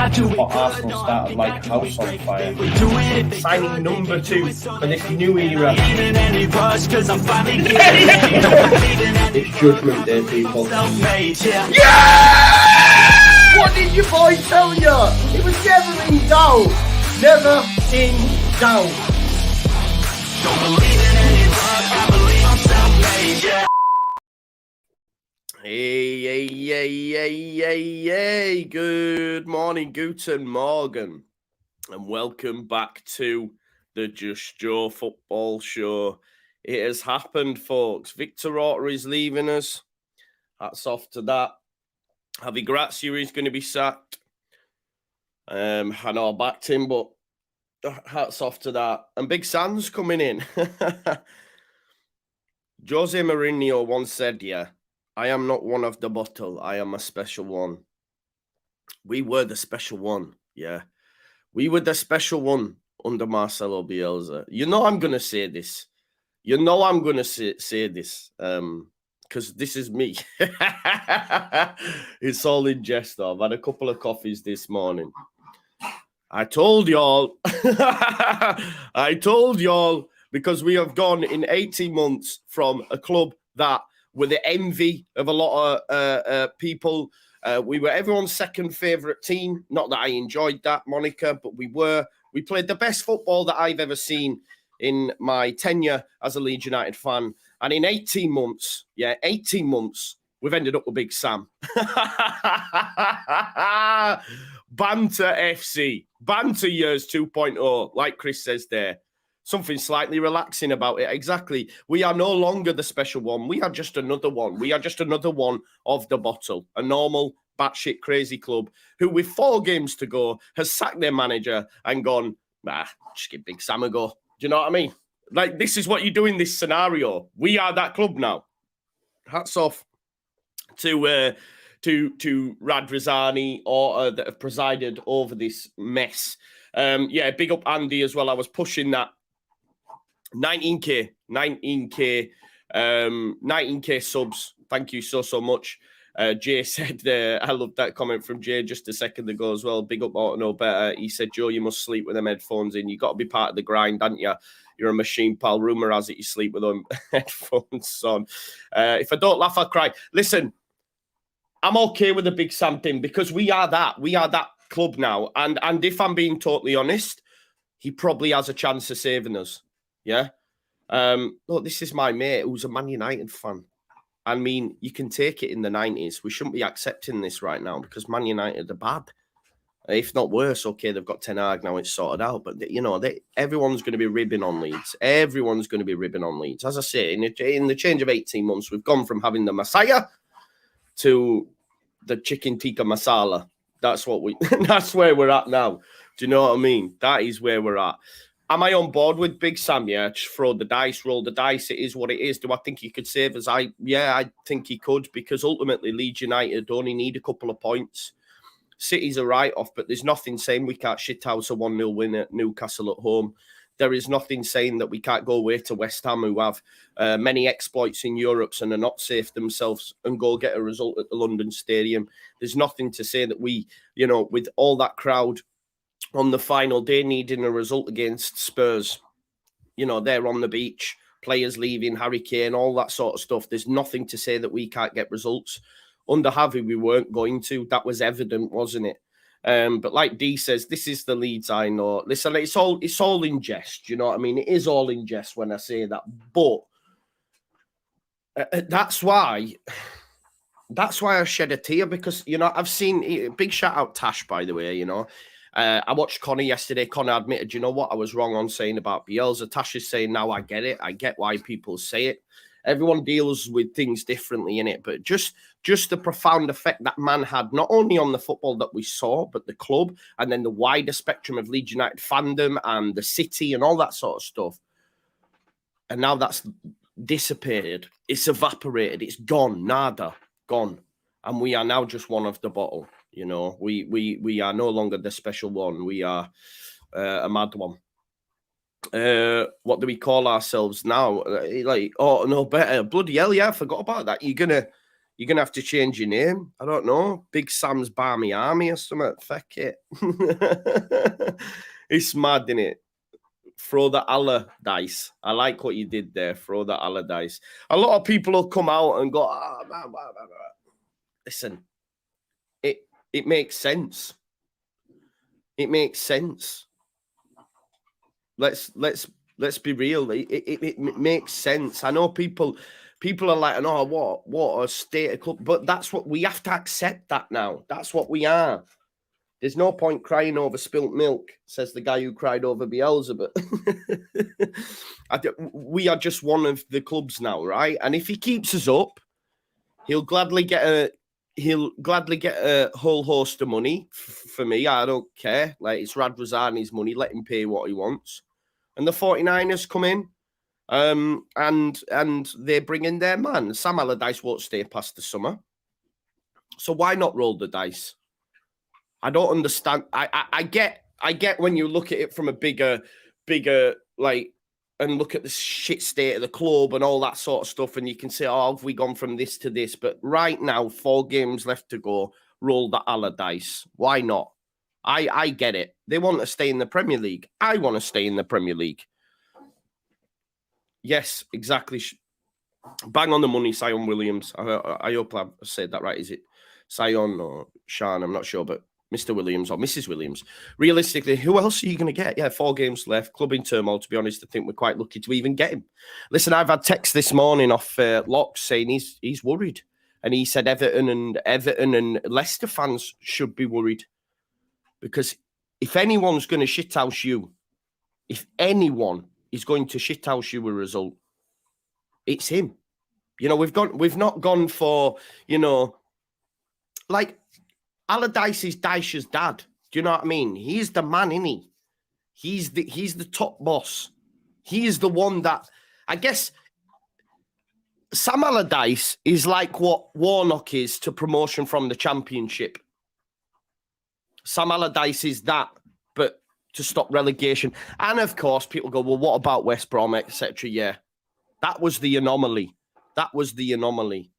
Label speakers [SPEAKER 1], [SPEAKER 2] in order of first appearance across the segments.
[SPEAKER 1] But Arsenal started like a house on fire. Signing number 2 for this new era. It's Judgment Day, people. Yeah! What did your boy tell you? It was never in doubt. Never in doubt. Don't believe in any luck, I believe I'm self-made, yeah. Hey, good morning, guten morgen, and welcome back to the Just Joe Football Show. It has happened, folks. Victor Orta is leaving us. Hats off to that. Javi Gracia is going to be sacked. I know I backed him, but hats off to that. And Big Sam's coming in. Jose Mourinho once said, I am not one of the bottle. I am a special one. We were the special one, yeah. We were the special one under Marcelo Bielsa. You know I'm going to say this. You know I'm going to say this. Because this is me. It's all in jest, though. I've had a couple of coffees this morning. I told y'all. I told y'all, because we have gone in 18 months from a club that were the envy of a lot of people. We were everyone's second favourite team. Not that I enjoyed that moniker, but we were. We played the best football that I've ever seen in my tenure as a Leeds United fan. And in 18 months, 18 months, we've ended up with Big Sam. Banter FC. Banter years 2.0, like Chris says there. Something slightly relaxing about it. Exactly. We are no longer the special one. We are just another one. We are just another one of the bottle. A normal, batshit crazy club who, with 4 games to go, has sacked their manager and gone, just give Big Sam a go. Do you know what I mean? Like, this is what you do in this scenario. We are that club now. Hats off to Radrizani or that have presided over this mess. Big up Andy as well. I was pushing that 19k subs. Thank you so much. Jay said, I love that comment from Jay just a second ago as well. Big up Orta know better. He said, Joe, you must sleep with them headphones in. You got to be part of the grind, aren't you? You're a machine, pal. Rumour has it you sleep with them headphones on. If I don't laugh, I cry. Listen, I'm okay with the Big Sam thing because we are that. We are that club now. And if I'm being totally honest, he probably has a chance of saving us. Yeah? Look, this is my mate who's a Man United fan. I mean, you can take it in the 90s. We shouldn't be accepting this right now because Man United are bad. If not worse, okay, they've got Ten Hag now, it's sorted out. But, everyone's going to be ribbing on Leeds. Everyone's going to be ribbing on Leeds. As I say, in the change of 18 months, we've gone from having the Messiah to the chicken tikka masala. That's where we're at now. Do you know what I mean? That is where we're at. Am I on board with Big Sam? Yeah, just throw the dice, roll the dice. It is what it is. Do I think he could save us? I think he could, because ultimately Leeds United only need a couple of points. City's a write-off, but there's nothing saying we can't shithouse a 1-0 win at Newcastle at home. There is nothing saying that we can't go away to West Ham, who have many exploits in Europe and are not safe themselves, and go get a result at the London Stadium. There's nothing to say that we, with all that crowd on the final day needing a result against Spurs, they're on the beach, players leaving, Harry Kane, all that sort of stuff. There's nothing to say that we can't get results. Under Javi, we weren't going to. That was evident, wasn't it? But like D says, this is the Leeds I know. Listen, it's all in jest. You know what I mean? It is all in jest when I say that. But that's why I shed a tear, because I've seen big shout out Tash, by the way. I watched Connor yesterday. Connor admitted, you know what, I was wrong on saying about Bielsa. Tash is saying now I get it. I get why people say it. Everyone deals with things differently in it, but just the profound effect that man had, not only on the football that we saw, but the club, and then the wider spectrum of Leeds United fandom and the city and all that sort of stuff. And now that's dissipated. It's evaporated. It's gone. Nada. Gone. And we are now just one of the bottle. We are no longer the special one. We are a mad one. What do we call ourselves now? No better. Bloody hell, yeah, I forgot about that. You're You're going to have to change your name. I don't know. Big Sam's Barmy Army or something. Fuck it. It's mad, isn't it? Throw the Allardyce. I like what you did there. Throw the Allardyce. A lot of people will come out and go, listen, it makes sense. It makes sense. Let's be real. It makes sense. I know people are like, oh, what a state of club. But that's what we have to accept that now. That's what we are. There's no point crying over spilt milk, says the guy who cried over Bielsa. But we are just one of the clubs now, right? And if he keeps us up, he'll gladly get a whole host of money for me. I don't care. Like, it's Radrazani's money. Let him pay what he wants. And the 49ers come in, and they bring in their man. Sam Allardyce won't stay past the summer. So why not roll the dice? I don't understand. I get when you look at it from a bigger, like, and look at the shit state of the club and all that sort of stuff, and you can say, oh, have we gone from this to this? But right now, 4 games left to go, roll the Allardyce. Why not? I get it. They want to stay in the Premier League. I want to stay in the Premier League. Yes, exactly. Bang on the money, Sion Williams. I hope I've said that right. Is it Sion or Sean? I'm not sure, but Mr. Williams or Mrs. Williams. Realistically, who else are you going to get? Yeah, 4 games left. Club in turmoil, to be honest. I think we're quite lucky to even get him. Listen, I've had text this morning off Locks saying he's worried. And he said Everton and Leicester fans should be worried. Because if anyone's going to shithouse you, if anyone is going to shithouse you a result, it's him. You know, we've not gone for, you know, like, Allardyce is Dyche's dad. Do you know what I mean? He's the man, isn't he? He's the top boss. He is the one that, I guess, Sam Allardyce is like what Warnock is to promotion from the Championship. Sam Allardyce is that, but to stop relegation. And of course, people go, well, what about West Brom, etc.? Yeah, that was the anomaly. That was the anomaly.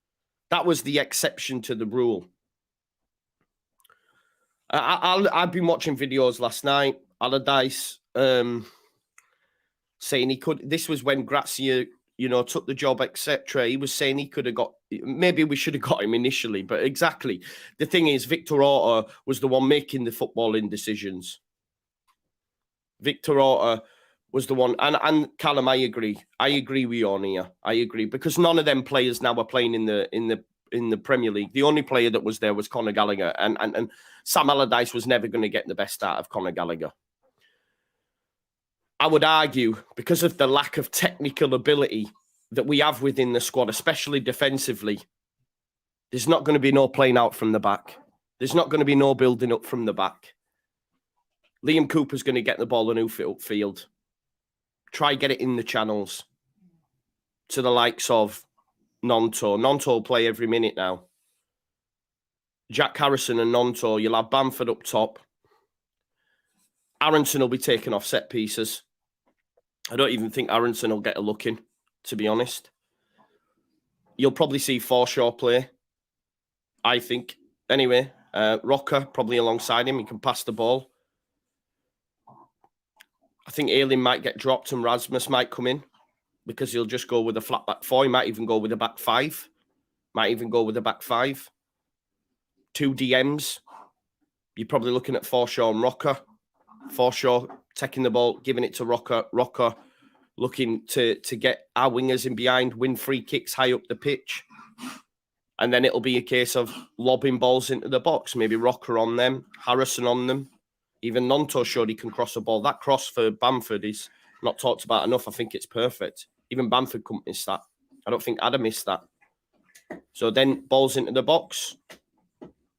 [SPEAKER 1] That was the exception to the rule. I've been watching videos last night. Allardyce saying he could. This was when Gracia, you know, took the job, etc. He was saying he could have got. Maybe we should have got him initially, but exactly. The thing is, Victor Orta was the one making the footballing decisions. Victor Orta was the one, and Callum, I agree. I agree with you on here. I agree, because none of them players now are playing in the Premier League. The only player that was there was Conor Gallagher, and Sam Allardyce was never going to get the best out of Conor Gallagher. I would argue, because of the lack of technical ability that we have within the squad, especially defensively, there's not going to be no playing out from the back. There's not going to be no building up from the back. Liam Cooper's going to get the ball and hoof it upfield. Try get it in the channels to the likes of Nonto. Nonto will play every minute now. Jack Harrison and Nonto. You'll have Bamford up top. Aronson will be taking off set pieces. I don't even think Aronson will get a look in, to be honest. You'll probably see Forshaw play, I think. Anyway, Rocker probably alongside him. He can pass the ball. I think Ayling might get dropped and Rasmus might come in, because he'll just go with a flat back 4. He might even go with a back 5. Might even go with a back 5. 2 DMs. You're probably looking at Forshaw and Rocker. Forshaw taking the ball, giving it to Rocker. Rocker looking to get our wingers in behind, win free kicks high up the pitch. And then it'll be a case of lobbing balls into the box. Maybe Rocker on them, Harrison on them. Even Nonto showed he can cross a ball. That cross for Bamford is not talked about enough. I think it's perfect. Even Bamford couldn't miss that. I don't think Adam missed that. So then balls into the box.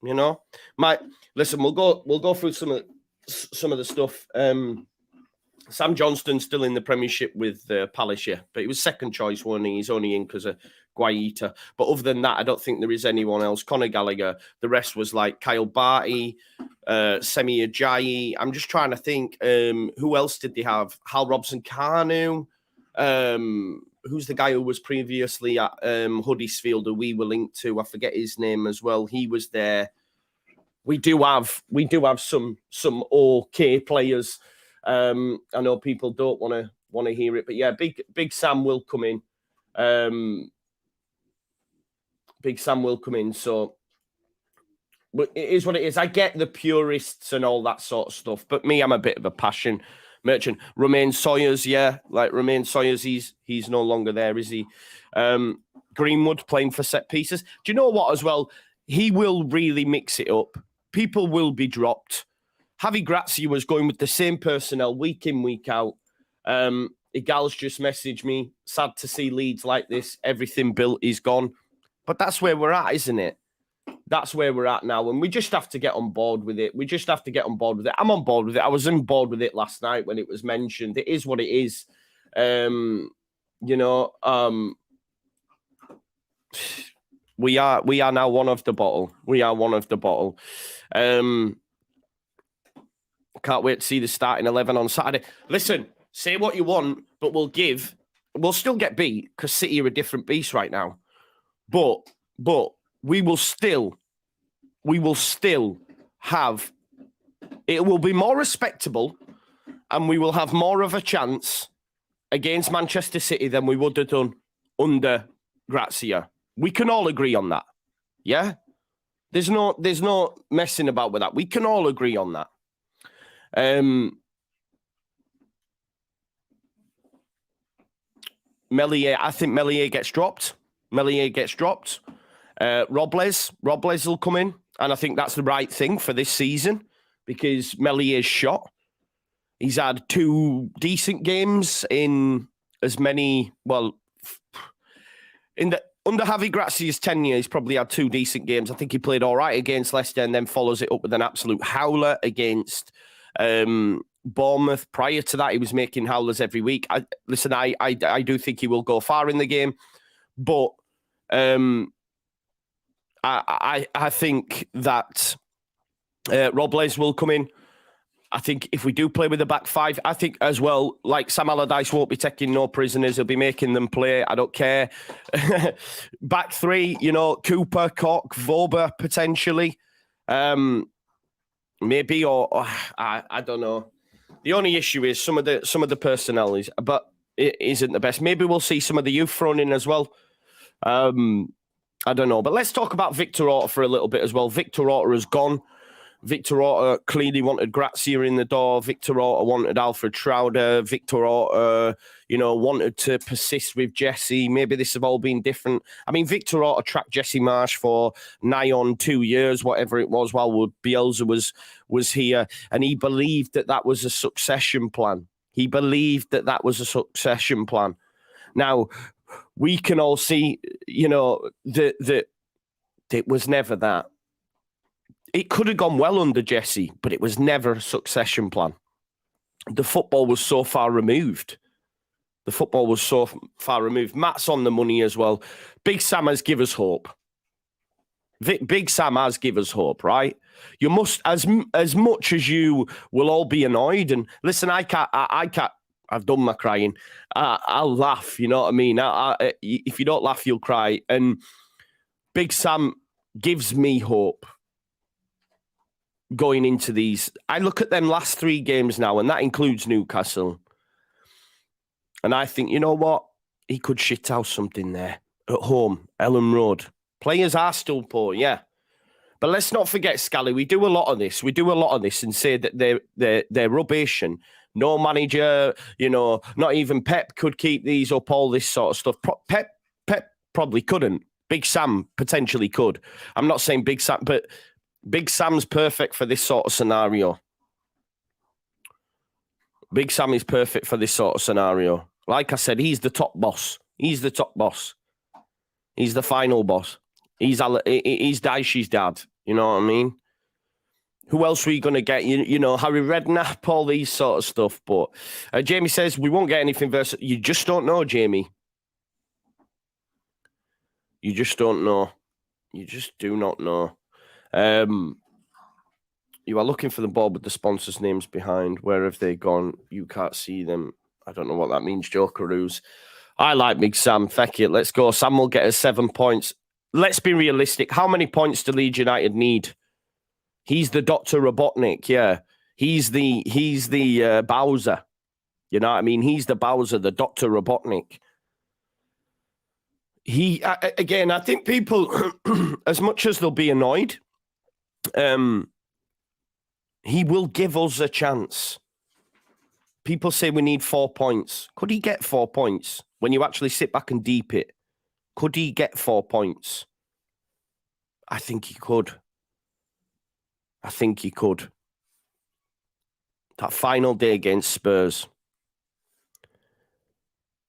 [SPEAKER 1] You know, listen. We'll go through some of the stuff. Sam Johnston's still in the Premiership with Palace, yeah, but he was second choice, wasn't he? He's only in because of Guaita. But other than that, I don't think there is anyone else. Conor Gallagher. The rest was like Kyle Barty, Semi Ajayi. I'm just trying to think. Who else did they have? Hal Robson-Kanu. who's the guy who was previously at Huddersfield, who we were linked to? I forget his name as well. He was there. We do have some okay players. I know people don't want to hear it, but yeah, Big Sam will come in. Big Sam will come in. So, but it is what it is. I get the purists and all that sort of stuff, but me, I'm a bit of a passion merchant. Romain Sawyers, yeah, like Romain Sawyers, he's no longer there, is he? Greenwood playing for set pieces. Do you know what? As well, he will really mix it up. People will be dropped. Javi Gracia was going with the same personnel week in, week out. Igal's just messaged me. Sad to see Leeds like this. Everything built is gone. But that's where we're at, isn't it? That's where we're at now. And we just have to get on board with it. I'm on board with it. I was on board with it last night when it was mentioned. It is what it is. We are now one of the bottle. We are one of the bottle. Can't wait to see the starting 11 on Saturday. Listen, say what you want, but we'll still get beat because City are a different beast right now. But we will still have, it will be more respectable and we will have more of a chance against Manchester City than we would have done under Gracia. We can all agree on that. Yeah? There's no messing about with that. We can all agree on that. Meslier, I think Meslier gets dropped. Robles will come in, and I think that's the right thing for this season because Mellier's shot. He's had 2 decent games in as many, under Javi Gracia's tenure, he's probably had 2 decent games. I think he played all right against Leicester and then follows it up with an absolute howler against Bournemouth. Prior to that, he was making howlers every week. I do think he will go far in the game, but I think that Robles will come in. I think if we do play with the back 5, I think as well, like Sam Allardyce won't be taking no prisoners. He'll be making them play. I don't care. Back 3, Cooper, Koch, Voba, potentially. Maybe, or I don't know. The only issue is some of the personnel but it isn't the best. Maybe we'll see some of the youth thrown in as well. I don't know. But let's talk about Victor Orta for a little bit as well. Victor Orta has gone. Victor Orta clearly wanted Gracia in the door. Victor Orta wanted Alfred Schroeder. Victor Orta, wanted to persist with Jesse. Maybe this have all been different. I mean, Victor Orta tracked Jesse Marsh for nigh on 2 years, whatever it was, while Bielsa was here. And he believed that was a succession plan. Now, we can all see, that it was never that. It could have gone well under Jesse, but it was never a succession plan. The football was so far removed. Matt's on the money as well. Big Sam has given us hope. Big Sam has given us hope, right? You must, as much as you will all be annoyed, and listen, I can't. I've done my crying. I'll laugh, you know what I mean? If you don't laugh, you'll cry. And Big Sam gives me hope. Going into these, I look at them last 3 games now, and that includes Newcastle. And I think, you know what? He could shit out something there at home, Ellen Road. Players are still poor, yeah. But let's not forget, Scally, we do a lot of this. And say that they're rubbish and no manager, not even Pep could keep these up, all this sort of stuff. Pep probably couldn't. Big Sam potentially could. I'm not saying Big Sam, but Big Sam's perfect for this sort of scenario. Big Sam is perfect for this sort of scenario. Like I said, he's the top boss. He's the final boss. He's Daishi's dad. You know what I mean? Who else are we going to get? Harry Redknapp, all these sort of stuff. But Jamie says, we won't get anything versus... You just don't know, Jamie. You just don't know. You just do not know. You are looking for the board with the sponsors' names behind. Where have they gone? You can't see them. I don't know what that means, Jokeroos. I like Big Sam. Feck it. Let's go. Sam will get us 7 points. Let's be realistic. How many points do Leeds United need? He's the Dr. Robotnik, yeah. He's the Bowser. You know what I mean? He's the Bowser, the Dr. Robotnik. Again, I think people, as much as they'll be annoyed, he will give us a chance. People say we need 4 points. Could he get 4 points when you actually sit back and deep it? Could he get 4 points? I think he could. That final day against Spurs.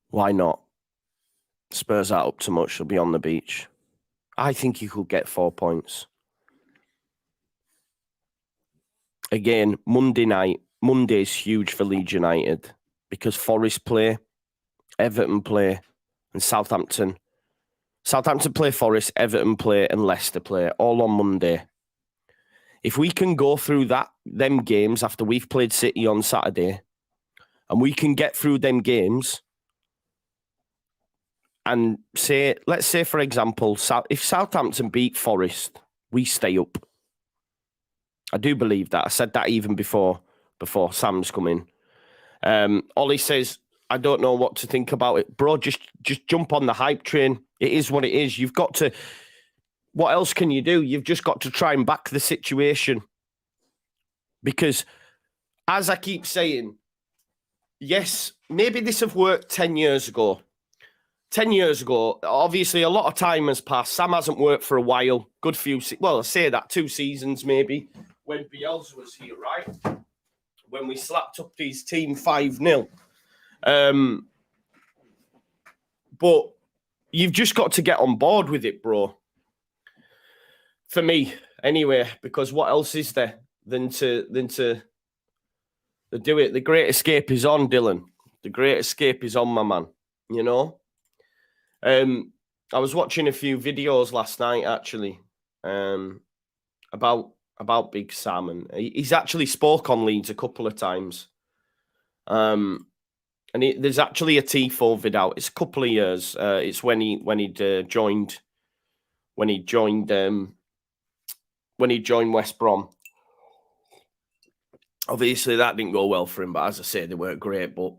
[SPEAKER 1] Why not? Spurs aren't up too much. They'll be on the beach. I think he could get 4 points. Again, Monday night. Monday's huge for Leeds United because Forest play, Everton play, and Southampton. Southampton play Forest, Everton play, and Leicester play, all on Monday. If we can go through them games after we've played City on Saturday, and we can get through them games, and let's say, for example, if Southampton beat Forest, we stay up. I do believe that. I said that even before Sam's come in. Ollie says, I don't know what to think about it. Bro, just jump on the hype train. It is what it is. You've got to... What else can you do? You've just got to try and back the situation. Because, as I keep saying, yes, maybe this have worked 10 years ago. 10 years ago, obviously a lot of time has passed. Sam hasn't worked for a while. Good few... Well, I say that, 2 seasons maybe, when bielsa was here, right? When we slapped up his team 5-0. But you've just got to get on board with it, bro. For me, anyway, because what else is there than to do it? The Great Escape is on, Dylan. The Great Escape is on, my man. You know? I was watching a few videos last night, actually, about Big Sam, and he's actually spoke on Leeds a couple of times. And there's actually a Tifo vid out. It's a couple of years. It's when he joined West Brom. Obviously, that didn't go well for him, but as I say, they weren't great. But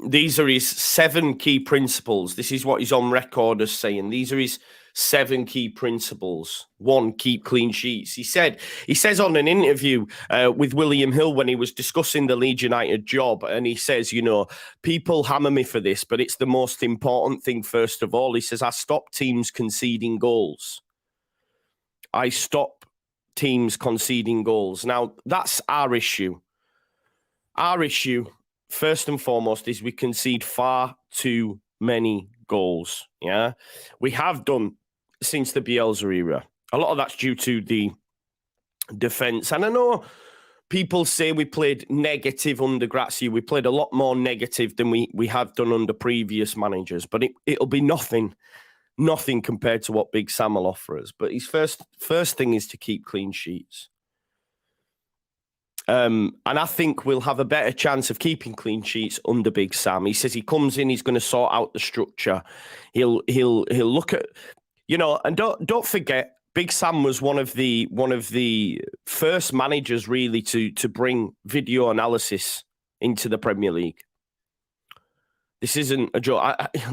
[SPEAKER 1] these are his 7 key principles. This is what he's on record as saying. These are his 7 key principles. 1, keep clean sheets. He says on an interview with William Hill when he was discussing the Leeds United job, and he says, you know, people hammer me for this, but it's the most important thing first of all. He says, I stop teams conceding goals. I stop teams conceding goals. Now, that's our issue. Our issue, first and foremost, is we concede far too many goals. Yeah, we have done since the bielsa era. A lot of that's due to the defence. And I know people say we played negative under Gracia. We played a lot more negative than we have done under previous managers. But it'll be nothing compared to what Big Sam will offer us. But his first thing is to keep clean sheets. And I think we'll have a better chance of keeping clean sheets under Big Sam. He says he comes in, he's going to sort out the structure. He'll look at, you know, and don't forget, Big Sam was one of the first managers really to bring video analysis into the Premier League. This isn't a joke.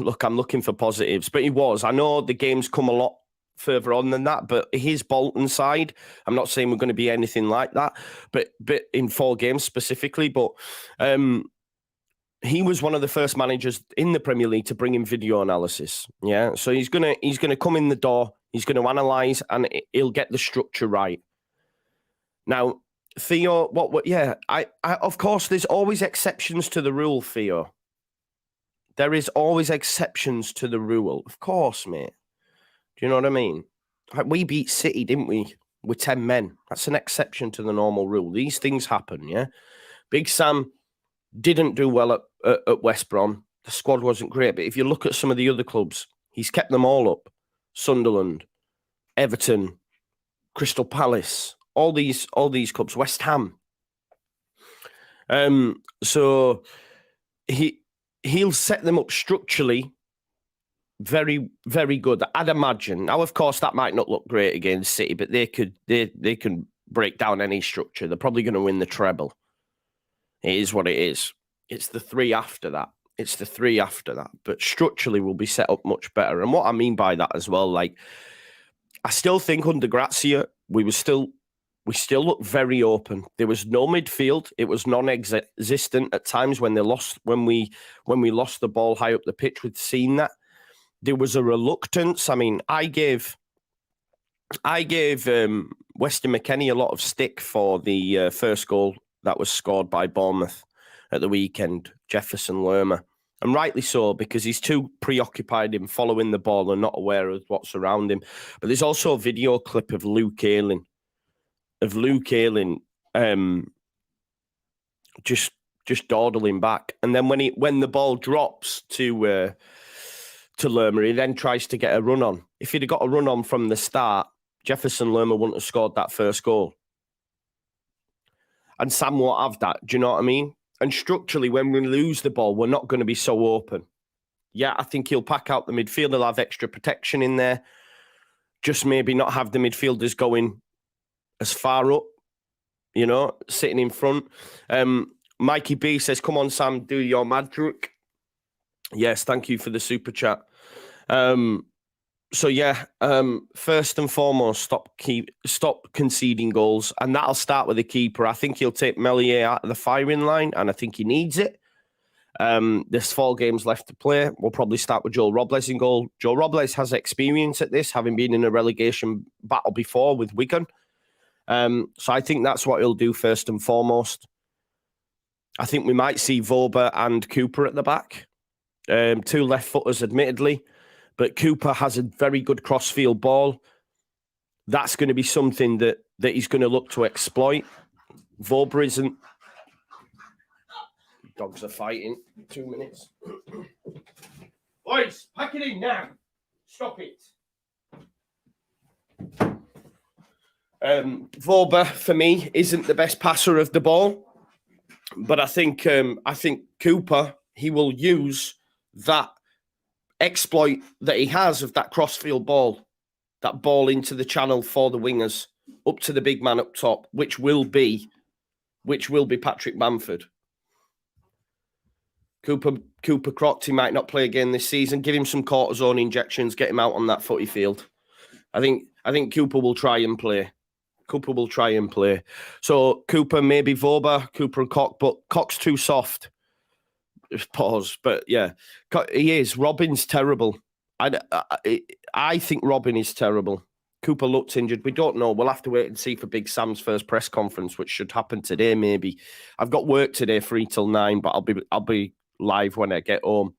[SPEAKER 1] Look, I'm looking for positives, but he was. I know the game's come a lot further on than that, but his Bolton side, I'm not saying we're going to be anything like that, but in 4 games specifically, but he was one of the first managers in the Premier League to bring in video analysis. Yeah, so he's gonna come in the door, he's going to analyse, and he'll get the structure right. Now, Theo, I of course, there's always exceptions to the rule, Theo. There is always exceptions to the rule, of course, mate. Do you know what I mean? Like, we beat City, didn't we? With 10 men. That's an exception to the normal rule. These things happen, yeah? Big Sam didn't do well at West Brom. The squad wasn't great. But if you look at some of the other clubs, he's kept them all up. Sunderland, Everton, Crystal Palace, all these clubs, West Ham. So he'll set them up structurally very, very good. I'd imagine. Now, of course, that might not look great against City, but they can break down any structure. They're probably going to win the treble. It is what it is. It's the three after that. But structurally, we'll be set up much better. And what I mean by that as well, like, I still think under Gracia, we still look very open. There was no midfield. It was non-existent at times when we lost the ball high up the pitch. We'd seen that. There was a reluctance. I mean, I gave Weston McKennie a lot of stick for the first goal that was scored by Bournemouth at the weekend, Jefferson Lerma. And rightly so, because he's too preoccupied in following the ball and not aware of what's around him. But there's also a video clip of Luke Ayling, just dawdling back. And then when the ball drops to Lerma, he then tries to get a run on. If he'd have got a run on from the start, Jefferson Lerma wouldn't have scored that first goal. And Sam won't have that. Do you know what I mean? And structurally, when we lose the ball, we're not going to be so open. Yeah, I think he'll pack out the midfield. He'll have extra protection in there. Just maybe not have the midfielders going as far up, sitting in front. Mikey B says, come on, Sam, do your mad trick. Yes, thank you for the super chat. First and foremost, stop conceding goals, and that'll start with the keeper. I think he'll take Meslier out of the firing line, and I think he needs it. There's 4 games left to play. We'll probably start with Joe Robles in goal. Joe Robles has experience at this, having been in a relegation battle before with Wigan. So I think that's what he'll do first and foremost. I think we might see Voba and Cooper at the back. 2 left footers, admittedly. But Cooper has a very good crossfield ball. That's going to be something that he's going to look to exploit. Voba isn't. Dogs are fighting. 2 minutes. Boys, pack it in now. Stop it. Voba, for me, isn't the best passer of the ball. But I think Cooper, he will use that exploit that he has of that crossfield ball, that ball into the channel for the wingers, up to the big man up top, which will be Patrick Bamford. Cooper crocked, he might not play again this season. Give him some cortisone injections, get him out on that footy field. I think Cooper will try and play. So Cooper, maybe Voba, Cooper and Koch, but Koch's too soft. Pause, but yeah, he is. Robin's terrible. I think Robin is terrible. Cooper looked injured. We don't know. We'll have to wait and see for Big Sam's first press conference, which should happen today. Maybe I've got work today, 3 till 9, but I'll be live when I get home.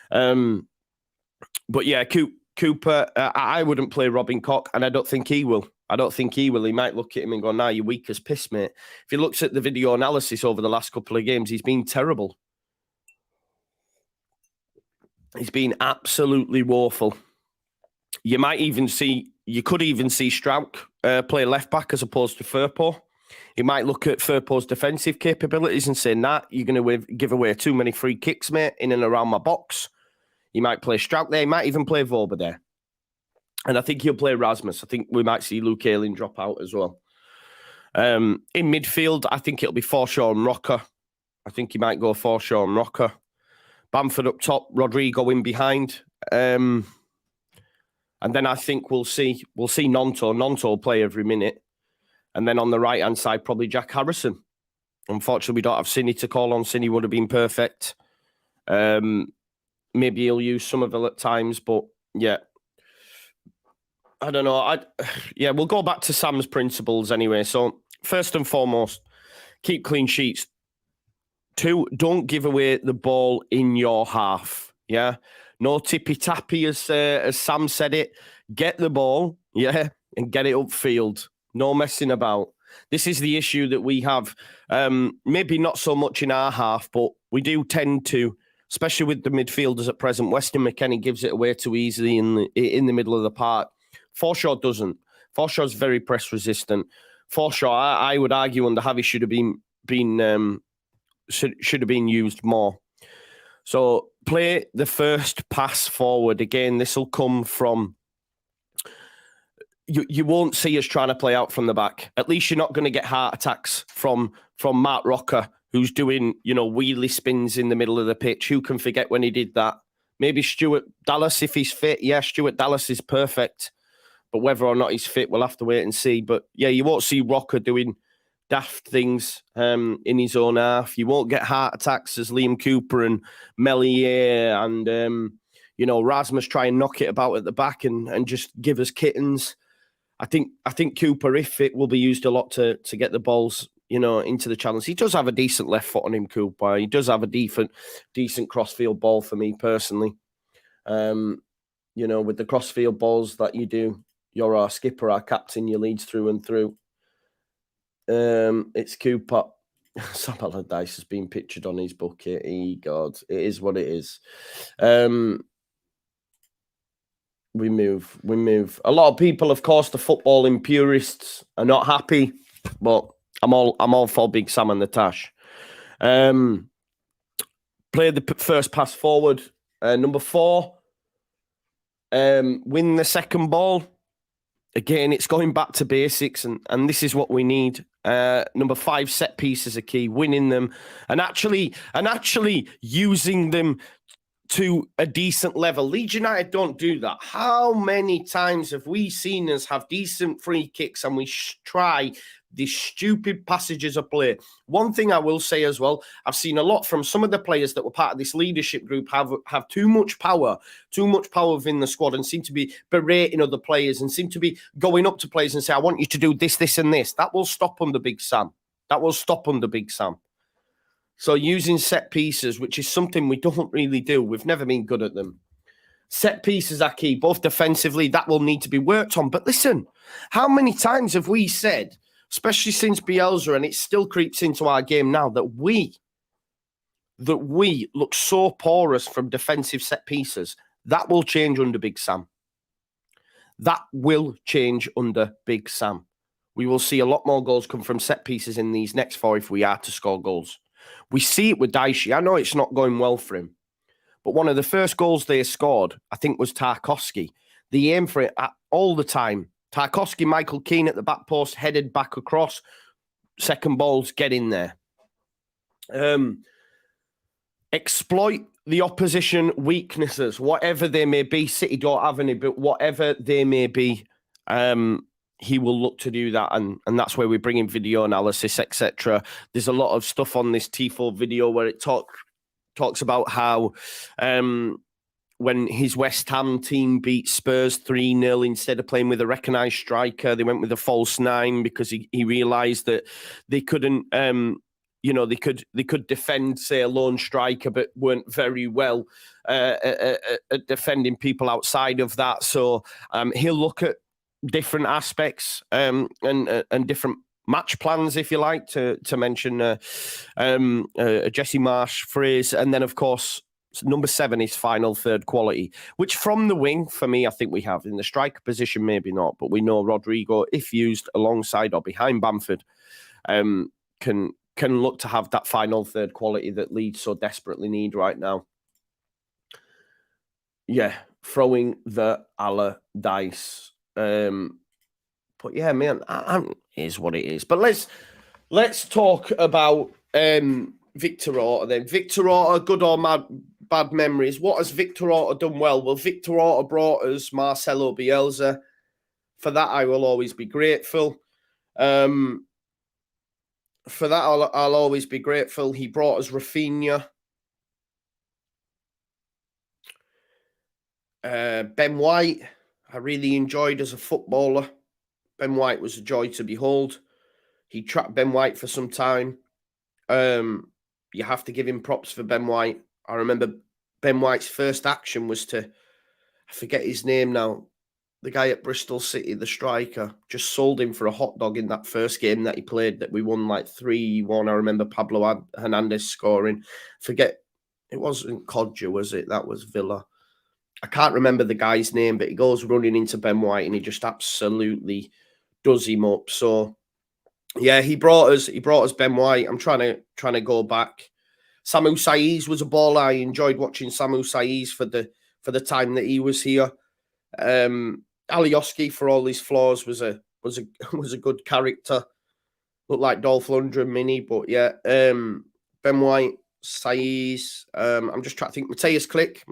[SPEAKER 1] But yeah, Cooper. I wouldn't play Robin Koch, and I don't think he will. He might look at him and go, "Nah, you're weak as piss, mate." If he looks at the video analysis over the last couple of games, he's been terrible. He's been absolutely woeful. You could even see Strauch play left back as opposed to Firpo. He might look at Firpo's defensive capabilities and say, "Nah, you're going to give away too many free kicks, mate, in and around my box." He might play Strauch there. He might even play Voba there. And I think he'll play Rasmus. I think we might see Luke Ayling drop out as well. In midfield, I think it'll be Forshaw and Rocker. I think he might go Forshaw and Rocker. Bamford up top, Rodrigo in behind. And then I think we'll see Nonto. Nonto will play every minute. And then on the right-hand side, probably Jack Harrison. Unfortunately, we don't have Cine to call on. Cine would have been perfect. Maybe he'll use Somerville at times, but yeah. I don't know. We'll go back to Sam's principles anyway. So first and foremost, keep clean sheets. 2, don't give away the ball in your half. Yeah, no tippy-tappy as Sam said it. Get the ball, and get it upfield. No messing about. This is the issue that we have. Maybe not so much in our half, but we do tend to, especially with the midfielders at present. Weston McKennie gives it away too easily in the middle of the park. Forshaw doesn't. Forshaw's very press resistant. Forshaw, I would argue, under Javi should have been used more. So play the first pass forward. Again, this will come from... You won't see us trying to play out from the back. At least you're not going to get heart attacks from Mark Rocker, who's doing, wheelie spins in the middle of the pitch. Who can forget when he did that? Maybe Stuart Dallas, if he's fit. Yeah, Stuart Dallas is perfect. But whether or not he's fit, we'll have to wait and see. But yeah, you won't see Rocker doing daft things in his own half. You won't get heart attacks as Liam Cooper and Melier and, Rasmus try and knock it about at the back and just give us kittens. I think Cooper, if fit, will be used a lot to get the balls, into the channels. He does have a decent left foot on him, Cooper. He does have a decent crossfield ball for me personally. With the crossfield balls that you do, you're our skipper, our captain, your leads through and through. It's Cooper. Sam Allardyce has been pictured on his bucket. God, it is what it is. We move. A lot of people, of course, the footballing purists are not happy, but I'm all for Big Sam and the Tash. Play the first pass forward. Number 4, win the second ball. Again, it's going back to basics, and this is what we need. Number 5, set pieces are key. Winning them and actually using them to a decent level. Leeds United don't do that. How many times have we seen us have decent free kicks and we try these stupid passages of play? One thing I will say as well, I've seen a lot from some of the players that were part of this leadership group have too much power within the squad and seem to be berating other players and seem to be going up to players and say, I want you to do this, this and this. That will stop under Big Sam. So using set pieces, which is something we don't really do. We've never been good at them. Set pieces are key, both defensively. That will need to be worked on. But listen, how many times have we said, especially since Bielsa, and it still creeps into our game now, that we look so porous from defensive set pieces? That will change under Big Sam. We will see a lot more goals come from set pieces in these next 4 if we are to score goals. We see it with Dicey. I know it's not going well for him, but one of the first goals they scored, I think, was Tarkowski. They aim for it all the time. Tarkowski, Michael Keane at the back post, headed back across. Second balls, get in there. Exploit the opposition weaknesses, whatever they may be. City don't have any, but whatever they may be, he will look to do that, and that's where we bring in video analysis, etc. There's a lot of stuff on this T4 video where it talks about how when his West Ham team beat Spurs 3-0, instead of playing with a recognised striker, they went with a false 9 because he realised that they couldn't, they could defend, say, a lone striker, but weren't very well at defending people outside of that. So he'll look at different aspects and different match plans, if you like, to mention a Jesse Marsh phrase. And then, of course, number 7 is final third quality, which from the wing, for me, I think we have. In the striker position, maybe not, but we know Rodrigo, if used alongside or behind Bamford, can look to have that final third quality that Leeds so desperately need right now. Yeah, throwing the Allardyce. But yeah, man, it is what it is. But let's talk about Victor Orta then. Victor Orta, good or bad memories. What has Victor Orta done well? Well, Victor Orta brought us Marcelo Bielsa. For that, I will always be grateful. For that, I'll always be grateful. He brought us Rafinha. Ben White, I really enjoyed as a footballer. Ben White was a joy to behold. He trapped Ben White for some time. You have to give him props for Ben White. I remember Ben White's first action was to, I forget his name now, the guy at Bristol City, the striker, just sold him for a hot dog in that first game that he played that we won like 3-1. I remember Pablo Hernandez scoring. Forget, it wasn't Kodja, was it? That was Villa. I can't remember the guy's name, but he goes running into Ben White and he just absolutely does him up. So yeah, he brought us Ben White. I'm trying to go back. Samu Saiz was a baller. I enjoyed watching Samu Saiz for the time that he was here. Alioski, for all his flaws, was a good character. Looked like Dolph Lundgren mini, but yeah. Ben White, Saiz. I'm just trying to think. Mateus Click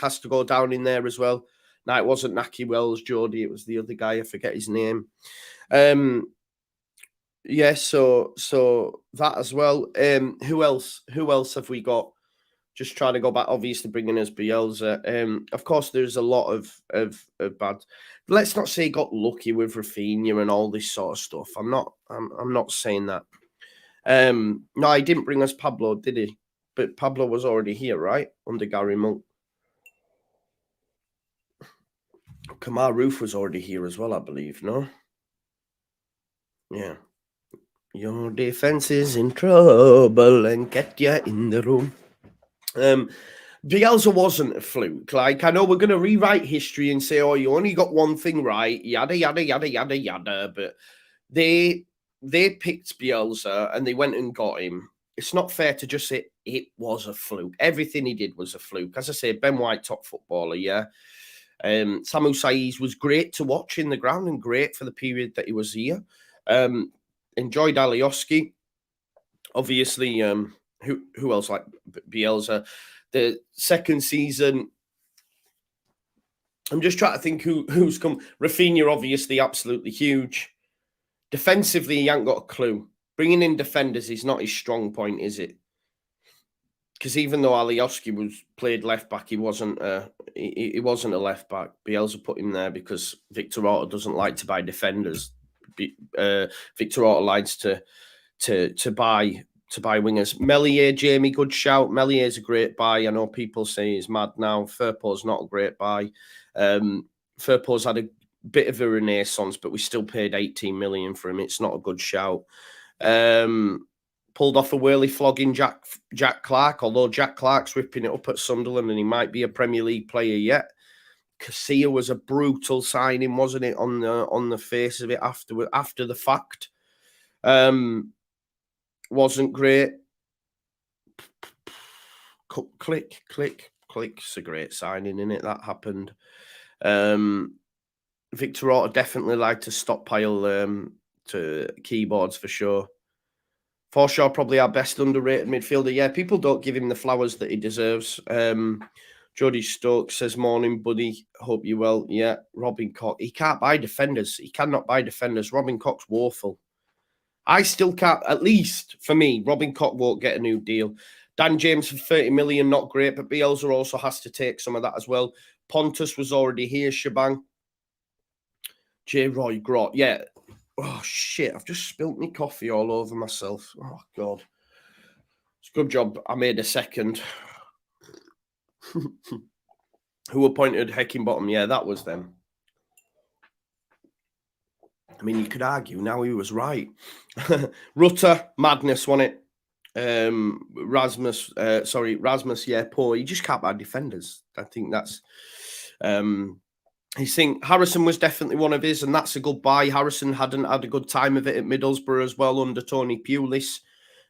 [SPEAKER 1] has to go down in there as well. No, it wasn't Naki Wells, Geordie. It was the other guy. I forget his name. Yeah, so that as well. Who else have we got? Just trying to go back, obviously bringing us Bielsa. Of course, there's a lot of bad. Let's not say got lucky with Rafinha and all this sort of stuff. I'm not saying that. No, he didn't bring us Pablo, did he? But Pablo was already here, right? Under Gary Monk. Kamar Roof was already here as well, I believe, no? Yeah. Your defense is in trouble and get you in the room. Bielsa wasn't a fluke. Like, I know we're going to rewrite history and say, oh, you only got one thing right, yada, yada, yada, yada, yada. But they picked Bielsa and they went and got him. It's not fair to just say it was a fluke. Everything he did was a fluke. As I say, Ben White, top footballer, yeah. Samu Saiz was great to watch in the ground and great for the period that he was here. Enjoyed Alioski. Obviously, who else like Bielsa? The second season, I'm just trying to think who's come. Rafinha, obviously, absolutely huge. Defensively, he ain't got a clue. Bringing in defenders is not his strong point, is it? Because even though Alioski played left back, he wasn't a left back. Bielsa put him there because Victor Orta doesn't like to buy defenders. Victor Orta likes to buy wingers. Melier, Jamie, good shout. Melier's a great buy. I know people say he's mad now. Firpo's not a great buy. Firpo's had a bit of a renaissance, but we still paid 18 million for him. It's not a good shout. Pulled off a whirly flogging Jack Clark, although Jack Clark's ripping it up at Sunderland and he might be a Premier League player yet. Casilla was a brutal signing, wasn't it, on the face of it after the fact. Wasn't great. Click's a great signing, isn't it? That happened. Victor Orta definitely like to stockpile to keyboards for sure. Forshaw, probably our best underrated midfielder. Yeah, people don't give him the flowers that he deserves. Jody Stokes says, morning, buddy. Hope you're well. Yeah, Robin Koch. He can't buy defenders. He cannot buy defenders. Robin Koch's woeful. I still can't, at least for me, Robin Koch won't get a new deal. Dan James for 30 million, not great, but Bielsa also has to take some of that as well. Pontus was already here, Shabang. J. Roy Grott. Yeah. Oh, shit. I've just spilt my coffee all over myself. Oh, God. It's a good job I made a second. Who appointed Heckingbottom? Yeah, that was them. I mean, you could argue now he was right. Rutter, madness, wasn't it? Rasmus, yeah, poor. You just can't buy defenders. I think that's... He's saying Harrison was definitely one of his, and that's a good buy. Harrison hadn't had a good time of it at Middlesbrough as well under Tony Pulis.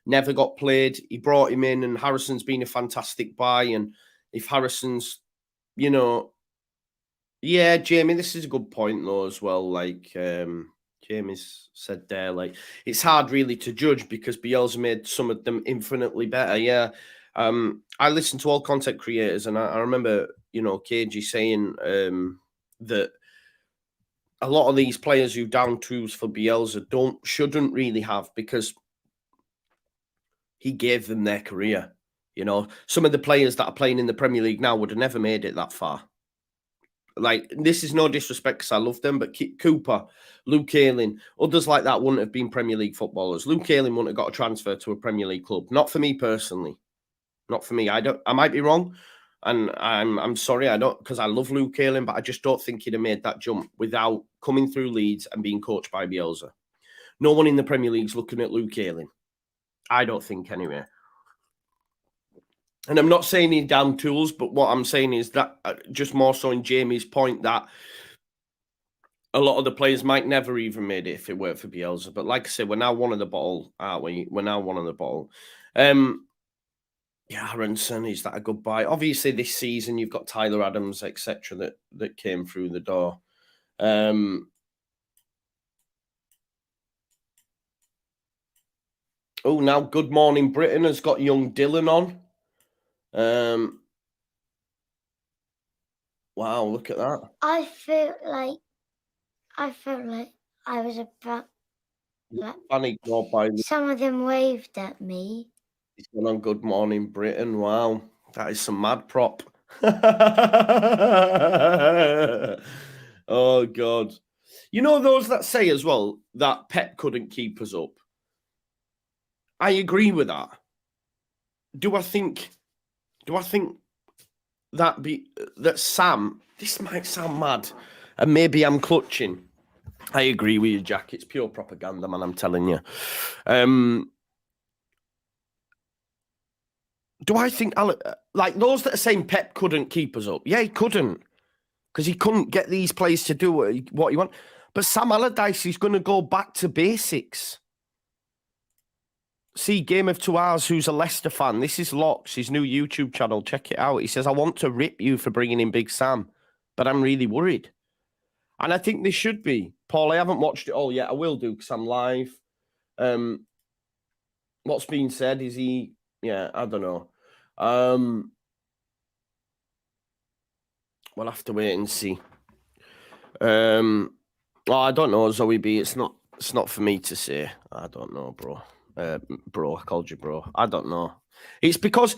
[SPEAKER 1] Never got played. He brought him in, and Harrison's been a fantastic buy. And if Harrison's, yeah, Jamie, this is a good point though as well. Like Jamie's said there, like it's hard really to judge because Bielsa made some of them infinitely better. Yeah, I listen to all content creators, and I remember KG saying that a lot of these players who down tools for Bielsa shouldn't really have, because he gave them their career. Some of the players that are playing in the Premier League now would have never made it that far. Like, this is no disrespect because I love them, but Cooper, Luke Ayling, others like that wouldn't have been Premier League footballers. Luke Ayling wouldn't have got a transfer to a Premier League club. Not for me personally. Not for me. I might be wrong. And I'm sorry, I don't, because I love Luke Ayling, but I just don't think he'd have made that jump without coming through Leeds and being coached by Bielsa. No one in the Premier League's looking at Luke Ayling. I don't think, anyway. And I'm not saying he's down tools, but what I'm saying is that just more so in Jamie's point that a lot of the players might never even made it if it weren't for Bielsa. But like I said, we're now one of the bottle, aren't we? We're now one of the bottle. Yeah, Aronson, is that a good buy? Obviously, this season you've got Tyler Adams, etc., that came through the door. Oh, now Good Morning Britain has got young Dylan on. Wow, look at that.
[SPEAKER 2] I felt like I was about.
[SPEAKER 1] Funny by
[SPEAKER 2] Some of them waved at me.
[SPEAKER 1] He's gone on Good Morning Britain. Wow, that is some mad prop. Oh God. You know those that say as well that Pep couldn't keep us up. I agree with that. Do I think that Sam, this might sound mad, and maybe I'm clutching. I agree with you, Jack. It's pure propaganda, man, I'm telling you. Do I think, like those that are saying Pep couldn't keep us up? Yeah, he couldn't. Because he couldn't get these players to do what he wants. But Sam Allardyce is going to go back to basics. See, Game of 2 Hours, who's a Leicester fan. This is Locks, his new YouTube channel. Check it out. He says, I want to rip you for bringing in Big Sam, but I'm really worried. And I think they should be. Paul, I haven't watched it all yet. I will do because I'm live. What's been said? Is he... Yeah, I don't know. We'll have to wait and see. Well, I don't know, Zoe B. It's not for me to say. I don't know, bro. Bro, I called you bro. I don't know. It's because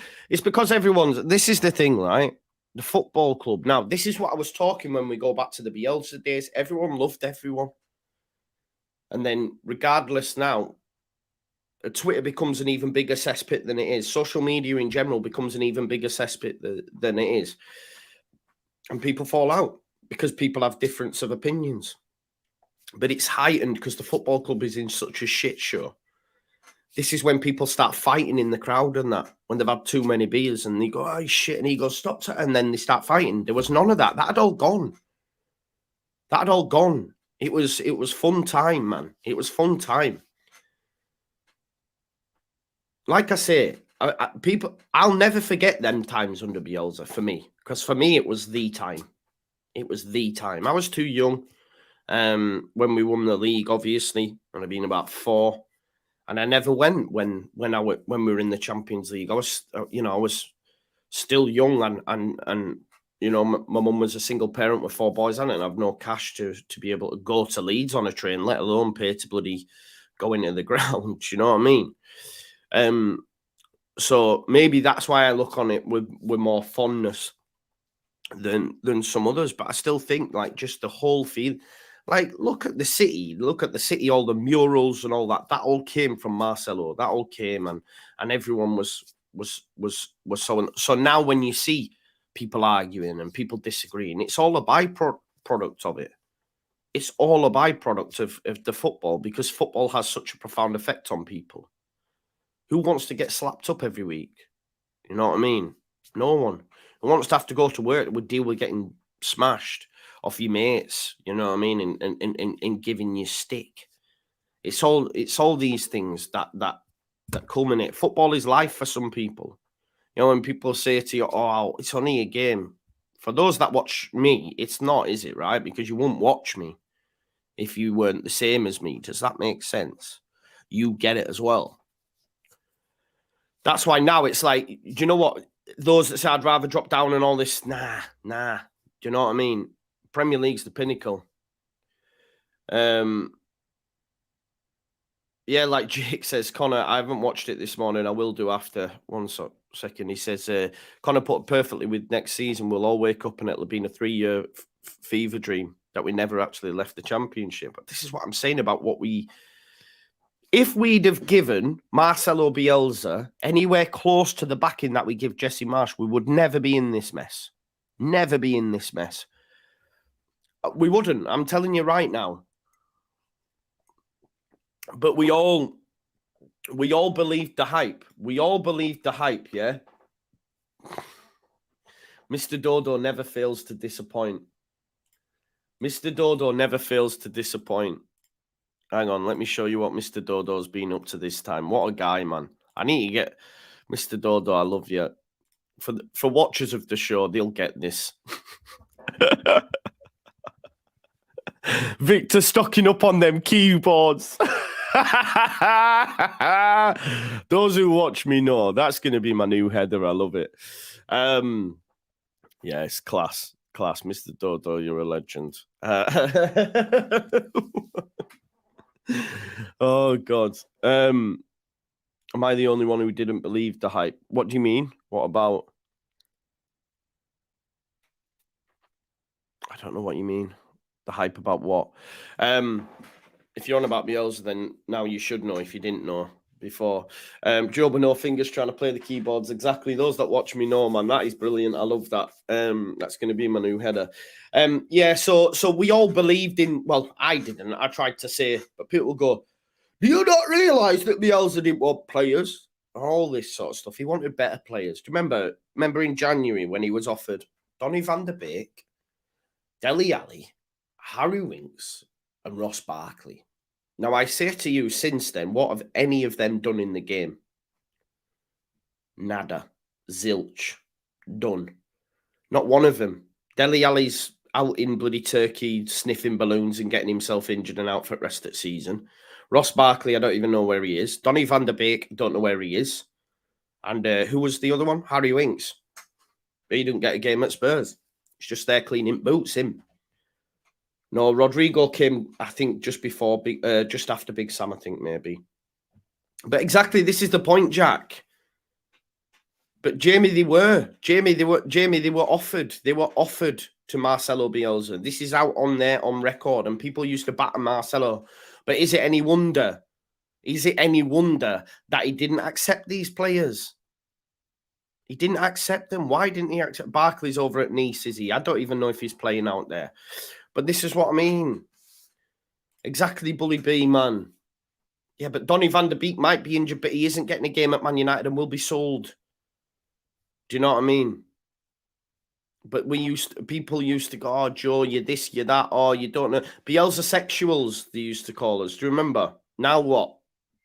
[SPEAKER 1] everyone's... This is the thing, right? The football club. Now, this is what I was talking when we go back to the Bielsa days. Everyone loved everyone. And then, regardless now, Twitter becomes an even bigger cesspit than it is. Social media in general becomes an even bigger cesspit than it is. And people fall out because people have difference of opinions. But it's heightened because the football club is in such a shit show. This is when people start fighting in the crowd and that, when they've had too many beers and they go, oh, shit, and he goes, stop, and then they start fighting. There was none of that. That had all gone. It was fun time, man. It was fun time. Like I say, I'll never forget them times under Bielsa for me, because for me, it was the time. It was the time. I was too young when we won the league, obviously, and I've been about 4. And I never went when we were in the Champions League. I was, I was still young, and my mum was a single parent with 4 boys, and I have no cash to be able to go to Leeds on a train, let alone pay to bloody go into the ground. Do you know what I mean? So maybe that's why I look on it with more fondness than some others. But I still think, like, just the whole feel. Like, look at the city, all the murals and all that. That all came from Marcelo. That all came, and everyone was so now when you see people arguing and people disagreeing, it's all a byproduct of it. It's all a byproduct of the football, because football has such a profound effect on people. Who wants to get slapped up every week? You know what I mean? No one. Who wants to have to go to work would deal with getting smashed off your mates, you know what I mean, and giving you stick. It's all these things that culminate. Football is life for some people. You know, when people say to you, oh, it's only a game. For those that watch me, it's not, is it, right? Because you wouldn't watch me if you weren't the same as me. Does that make sense? You get it as well. That's why now it's like, do you know what? Those that say I'd rather drop down and all this, nah. Do you know what I mean? Premier League's the pinnacle. Yeah, like Jake says, Connor, I haven't watched it this morning. I will do after. 1 second. He says, Connor put it perfectly with next season. We'll all wake up and it'll have been a 3-year fever dream that we never actually left the championship. But this is what I'm saying about what if we'd have given Marcelo Bielsa anywhere close to the backing that we give Jesse Marsch, we would never be in this mess. Never be in this mess. We wouldn't. I'm telling you right now. But we all believed the hype. We all believed the hype, yeah? Mr. Dodo never fails to disappoint. Mr. Dodo never fails to disappoint. Hang on, let me show you what Mr. Dodo's been up to this time. What a guy, man. I need to get... Mr. Dodo, I love you. For watchers of the show, they'll get this. Victor stocking up on them keyboards. Those who watch me know that's going to be my new header. I love it. Yeah, it's class. Class. Mr. Dodo, you're a legend. Oh, God. Am I the only one who didn't believe the hype? What do you mean? What about? I don't know what you mean. The hype about what? If you're on about Bielsa, then now you should know if you didn't know before. Joe No Fingers trying to play the keyboards. Exactly. Those that watch me know, man. That is brilliant. I love that. That's going to be my new header. Yeah, so we all believed in, well, I didn't. I tried to say, but people go, do you not realise that Bielsa didn't want players? All this sort of stuff. He wanted better players. Do you remember in January when he was offered Donny van der Beek, Dele Alli, Harry Winks, and Ross Barkley? Now, I say to you, since then, what have any of them done in the game? Nada. Zilch. Done. Not one of them. Dele Alli's out in bloody Turkey sniffing balloons and getting himself injured and out for the rest of the season. Ross Barkley, I don't even know where he is. Donny van der Beek, don't know where he is. And who was the other one? Harry Winks. He didn't get a game at Spurs. He's just there cleaning boots, him. No, Rodrigo came, I think, just after Big Sam, I think, maybe. But exactly, this is the point, Jack. But Jamie, they were offered. They were offered to Marcelo Bielsa. This is out on there on record, and people used to batter Marcelo. But is it any wonder? Is it any wonder that he didn't accept these players? He didn't accept them. Why didn't he accept? Barkley's over at Nice, is he? I don't even know if he's playing out there. But this is what I mean. Exactly, Bully B, man. Yeah, but Donny van der Beek might be injured, but he isn't getting a game at Man United and will be sold. Do you know what I mean? But people used to go, oh, Joe, you're this, you're that, oh, you don't know. Bielsa sexuals, they used to call us. Do you remember? Now what?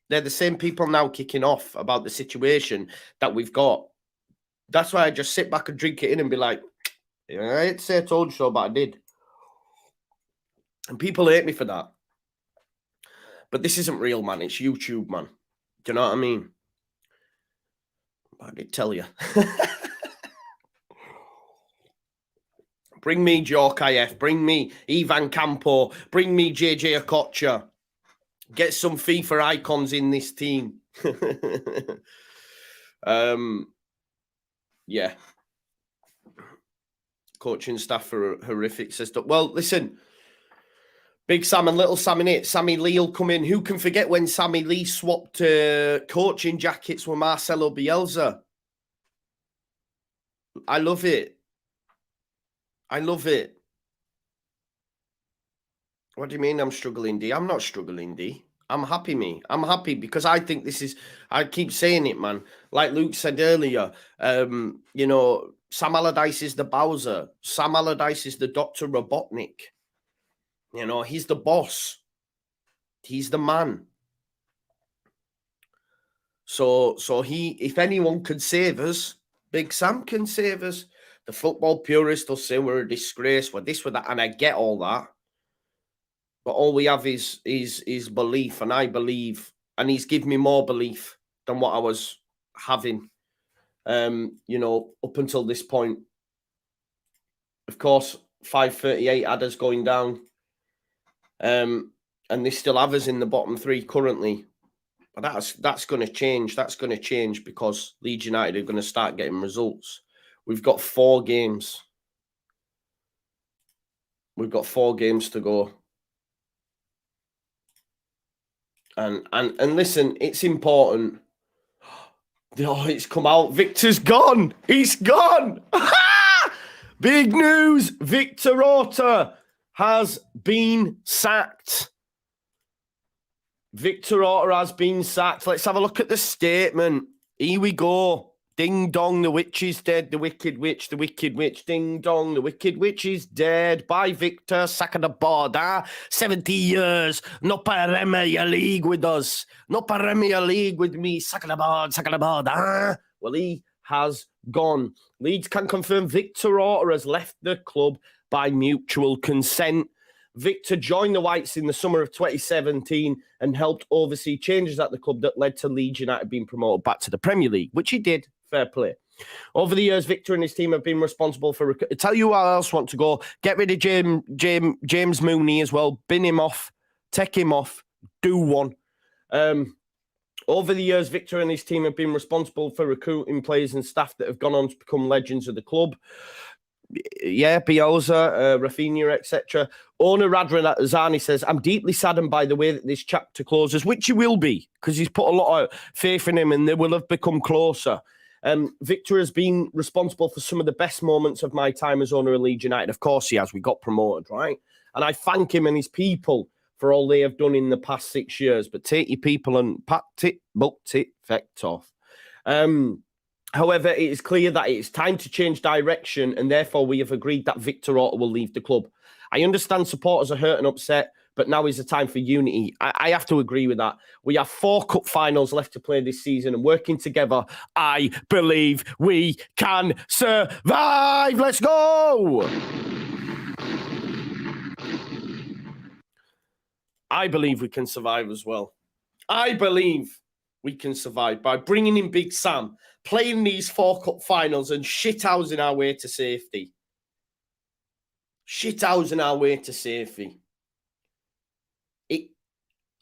[SPEAKER 1] They're the same people now kicking off about the situation that we've got. That's why I just sit back and drink it in and be like, yeah, I didn't say I told you so, but I did. And people hate me for that. But this isn't real, man. It's YouTube, man. Do you know what I mean? I did tell you. Bring me Djorkaeff. Bring me Ivan Campo. Bring me JJ Okocha. Get some FIFA icons in this team. Yeah. Coaching staff are horrific, says. Well, listen. Big Sam and Little Sam in it. Sammy Lee will come in. Who can forget when Sammy Lee swapped coaching jackets with Marcelo Bielsa? I love it. I love it. What do you mean I'm struggling, D? I'm not struggling, D. I'm happy, me. I'm happy because I think this is... I keep saying it, man. Like Luke said earlier, you know, Sam Allardyce is the Bowser. Sam Allardyce is the Dr. Robotnik. You know, he's the boss. He's the man. So he, if anyone can save us, Big Sam can save us. The football purists will say we're a disgrace, we're this, we're that, and I get all that. But all we have is belief, and I believe, and he's given me more belief than what I was having, you know, up until this point. Of course, 538 adders going down. And they still have us in the bottom three currently. But that's going to change. That's going to change because Leeds United are going to start getting results. We've got 4 games. We've got 4 games to go. And listen, it's important. Oh, it's come out. Victor's gone. He's gone. Big news. Victor Orta has been sacked. Victor Orta has been sacked. Let's have a look at the statement. Here we go. Ding dong, the witch is dead. The wicked witch, the wicked witch. Ding dong, the wicked witch is dead. By Victor, sack the border. 70 years, no Premier League with us. No Premier League with me. Sack the board. Well, he has gone. Leeds can confirm Victor Orta has left the club by mutual consent. Victor joined the Whites in the summer of 2017 and helped oversee changes at the club that led to Leeds United being promoted back to the Premier League, which he did. Fair play. Over the years, Victor and his team have been responsible for... Tell you who else want to go. Get rid of James Mooney as well. Bin him off. Take him off. Do one. Over the years, Victor and his team have been responsible for recruiting players and staff that have gone on to become legends of the club. Yeah, Bielsa, Rafinha, etc. Owner Radrazani says, I'm deeply saddened by the way that this chapter closes, which he will be, because he's put a lot of faith in him and they will have become closer. Victor has been responsible for some of the best moments of my time as owner of Leeds United. Of course he has. We got promoted, right? And I thank him and his people for all they have done in the past 6 years. But take your people and packed it, booked it, fecked off. However, it is clear that it is time to change direction, and therefore we have agreed that Victor Orta will leave the club. I understand supporters are hurt and upset, but now is the time for unity. I have to agree with that. We have 4 cup finals left to play this season, and working together, I believe we can survive. Let's go! I believe we can survive as well. I believe we can survive by bringing in Big Sam, playing these 4 cup finals and shithousing our way to safety. Shithousing our way to safety.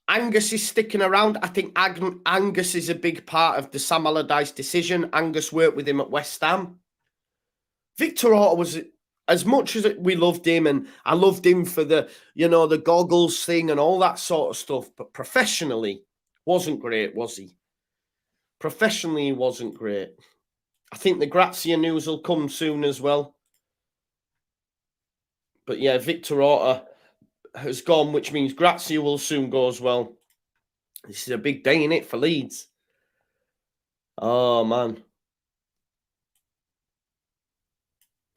[SPEAKER 1] Angus is sticking around. I think Angus is a big part of the Sam Allardyce decision. Angus worked with him at West Ham. Victor Orta was, as much as we loved him, and I loved him for the, the goggles thing and all that sort of stuff, but professionally, wasn't great, was he? Professionally, he wasn't great. I think the Gracia news will come soon as well. But yeah, Victor Orta has gone, which means Gracia will soon go as well. This is a big day, innit, for Leeds? Oh, man.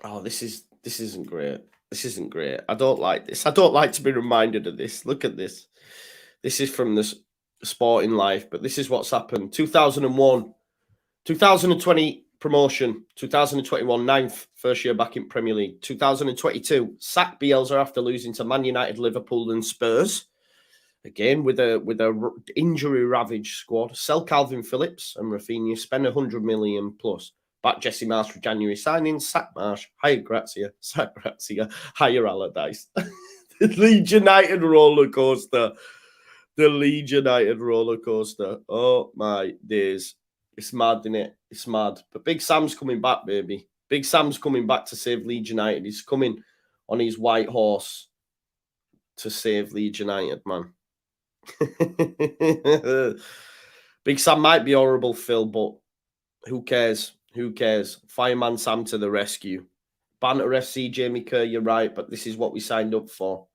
[SPEAKER 1] Oh, this isn't great. This isn't great. I don't like this. I don't like to be reminded of this. Look at this. This is from the Sporting Life, but this is what's happened. 2001, 2020 promotion, 2021 ninth, first year back in Premier League. 2022 sack Bielsa after losing to Man United, Liverpool, and Spurs. Again with a injury ravaged squad. Sell Calvin Phillips and Rafinha, spend 100 million plus. Back Jesse Marsh for January signing. Sack Marsh, hire Gracia, sack Gracia, hire Allardyce. The Leeds United roller coaster. The Leeds United roller coaster. Oh my days. It's mad, isn't it? It's mad. But Big Sam's coming back, baby. Big Sam's coming back to save Leeds United. He's coming on his white horse to save Leeds United, man. Big Sam might be horrible, Phil, but who cares? Who cares? Fireman Sam to the rescue. Banter FC, Jamie Kerr, you're right, but this is what we signed up for.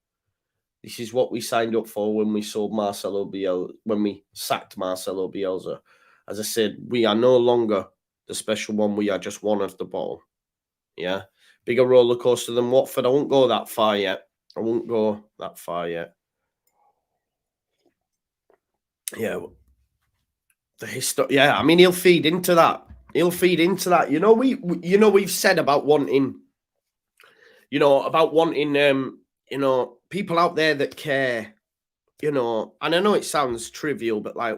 [SPEAKER 1] This is what we signed up for when we sold Marcelo Bielsa, when we sacked Marcelo Bielsa. As I said, we are no longer the special one. We are just one of the bottle. Yeah. Bigger roller coaster than Watford. I won't go that far yet. I won't go that far yet. Yeah. The history. Yeah, I mean, he'll feed into that. He'll feed into that. We've said about wanting, people out there that care, and I know it sounds trivial, but like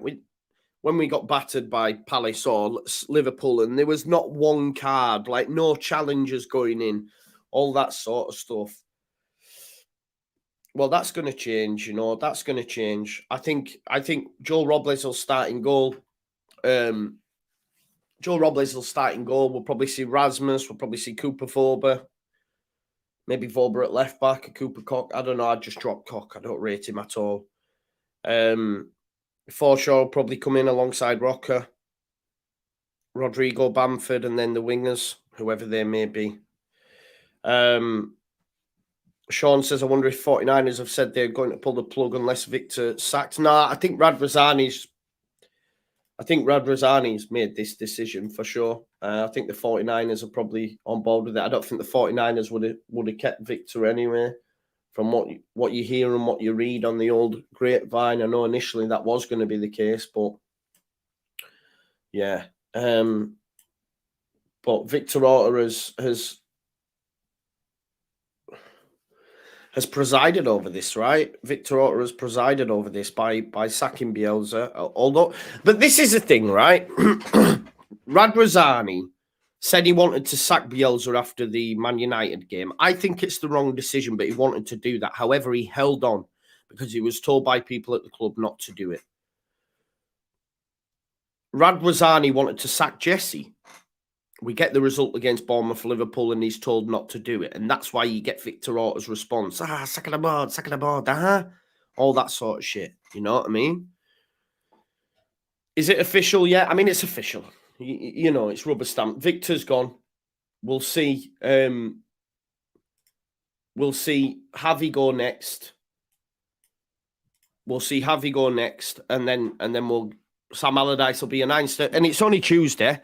[SPEAKER 1] when we got battered by Palace or Liverpool and there was not one card, like no challengers going in, all that sort of stuff. Well, that's going to change, that's going to change. I think Joel Robles will start in goal. Joel Robles will start in goal. We'll probably see Rasmus. We'll probably see Cooper Vorber. Maybe Vorber at left back, a Cooper Cock. I don't know. I'd just drop Cock. I don't rate him at all. Forshaw will probably come in alongside Rocker, Rodrigo, Bamford, and then the wingers, whoever they may be. Sean says, I wonder if 49ers have said they're going to pull the plug unless Victor sacked. Nah, I think Radrazani's I think Radrazani's made this decision for sure. I think the 49ers are probably on board with it. I don't think the 49ers would have kept Victor anyway. From what you hear and what you read on the old grapevine, I know initially that was going to be the case, but yeah. But Victor Orta has presided over this, right? Victor Orta has presided over this by sacking Bielsa. But this is the thing, right? Radrazani said he wanted to sack Bielsa after the Man United game. I think it's the wrong decision, but he wanted to do that. However, he held on because he was told by people at the club not to do it. Radrazani wanted to sack Jesse. We get the result against Bournemouth, Liverpool, and he's told not to do it. And that's why you get Victor Orta's response. Second aboard, all that sort of shit. You know what I mean? Is it official yet? I mean, it's official. You know, it's rubber stamp. Victor's gone. We'll see. We'll see Javi go next. And then Sam Allardyce will be announced. And it's only Tuesday.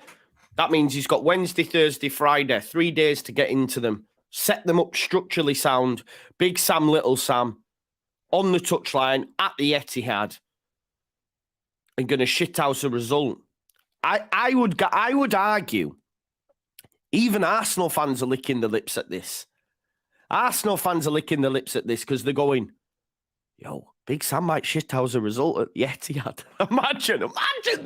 [SPEAKER 1] That means he's got Wednesday, Thursday, Friday, 3 days to get into them. Set them up structurally sound. Big Sam, Little Sam, on the touchline at the Etihad, and going to shithouse a result. I would argue, even Arsenal fans are licking their lips at this. Arsenal fans are licking their lips at this because they're going, yo, Big Sam might shithouse a result at the Etihad. Imagine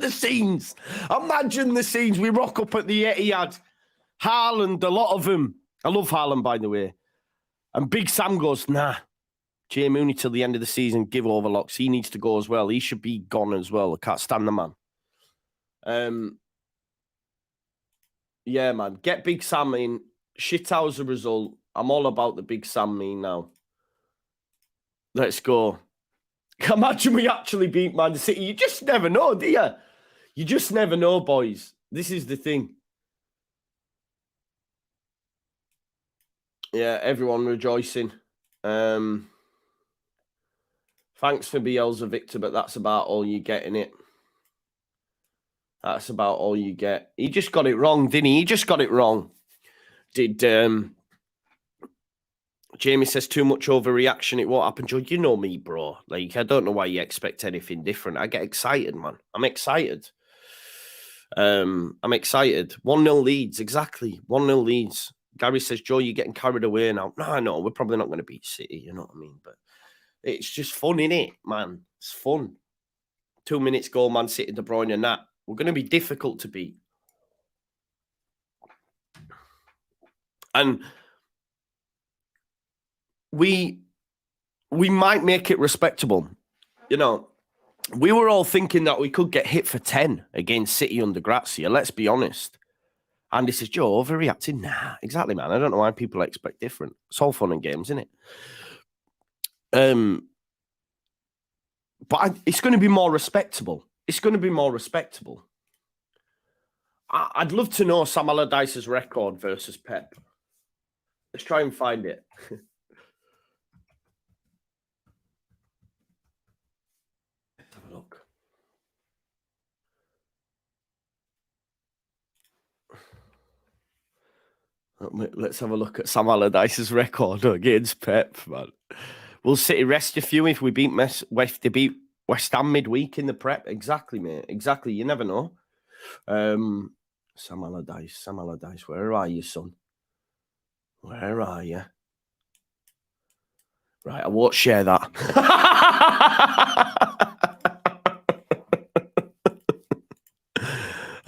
[SPEAKER 1] the scenes. Imagine the scenes. We rock up at the Etihad. Haaland, a lot of them. I love Haaland, by the way. And Big Sam goes, nah. Jay Mooney till the end of the season, give overlocks. He needs to go as well. He should be gone as well. I can't stand the man. Yeah, man. Get Big Sam in. Shithouse a result. I'm all about the Big Sam meme now. Let's go. Imagine we actually beat Man City. You just never know, do you? You just never know, boys. This is the thing. Yeah, everyone rejoicing. Thanks for Bielsa, Victor, but that's about all you get in it. That's about all you get. He just got it wrong, didn't he? He just got it wrong. Did Jamie says too much overreaction, it won't happen. Joe, you know me, bro. Like, I don't know why you expect anything different. I get excited, man. I'm excited. 1-0 Leeds, exactly. 1-0 Leeds. Gary says, Joe, you're getting carried away now. No, we're probably not going to beat City, you know what I mean? But it's just fun, innit, man? It's fun. 2 minutes goal, Man City, De Bruyne and that. We're going to be difficult to beat. And we might make it respectable. You know, we were all thinking that we could get hit for 10 against City under Gracia. Let's be honest. Andy says, Joe, overreacting? Nah, exactly, man. I don't know why people expect different. It's all fun and games, isn't it? But it's going to be more respectable. It's going to be more respectable. I'd love to know Sam Allardyce's record versus Pep. Let's try and find it. Let's have a look. Let's have a look at Sam Allardyce's record against Pep, man. Will City rest a few if we beat West Ham midweek in the Prep? Exactly, mate. Exactly. You never know. Sam Allardyce, where are you, son? Where are you? Right, I won't share that.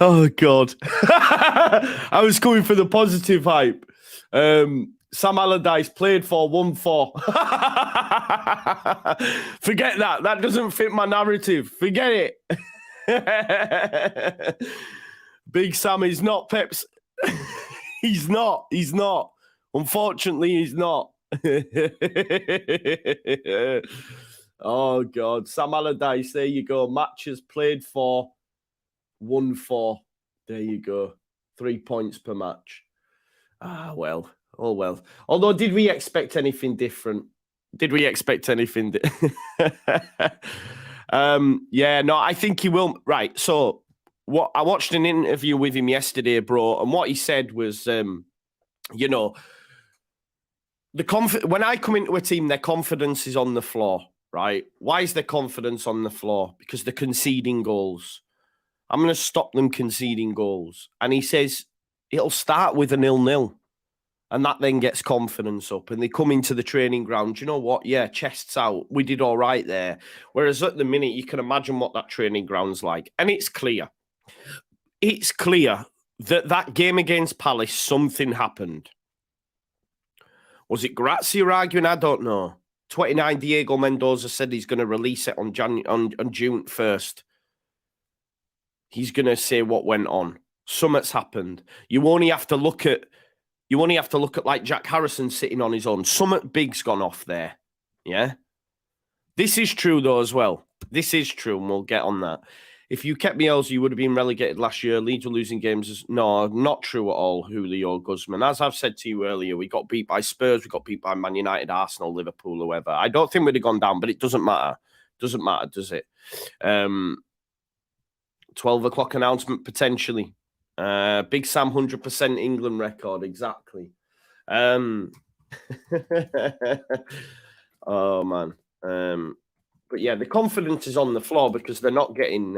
[SPEAKER 1] Oh, God. I was going for the positive hype. Sam Allardyce played for 1-4. Forget that. That doesn't fit my narrative. Forget it. Big Sam is not Pep's. He's not. Unfortunately, he's not. Oh, God. Sam Allardyce, there you go. Matches played for 1-4. There you go. 3 points per match. Ah, well. Oh, well. Although, did we expect anything different? Yeah, no, I think he will. Right, so what I watched an interview with him yesterday, bro, and what he said was, you know, when I come into a team, their confidence is on the floor, right? Why is their confidence on the floor? Because they're conceding goals. I'm going to stop them conceding goals. And he says it'll start with a 0-0. And that then gets confidence up. And they come into the training ground. You know what? Yeah, chests out. We did all right there. Whereas at the minute, you can imagine what that training ground's like. And it's clear. It's clear that that game against Palace, something happened. Was it Gracia arguing? I don't know. 29, Diego Mendoza said he's going to release it on June 1st. He's going to say what went on. Something's happened. You only have to look at like Jack Harrison sitting on his own. Something big's gone off there. Yeah? This is true, though, as well. This is true, and we'll get on that. If you kept Bielsa, you would have been relegated last year. Leeds were losing games. No, not true at all, Julio Guzman. As I've said to you earlier, we got beat by Spurs, we got beat by Man United, Arsenal, Liverpool, whoever. I don't think we'd have gone down, but it doesn't matter. Doesn't matter, does it? 12 o'clock announcement, potentially. Big Sam, 100% England record, exactly. Oh, man. But yeah, the confidence is on the floor because they're not getting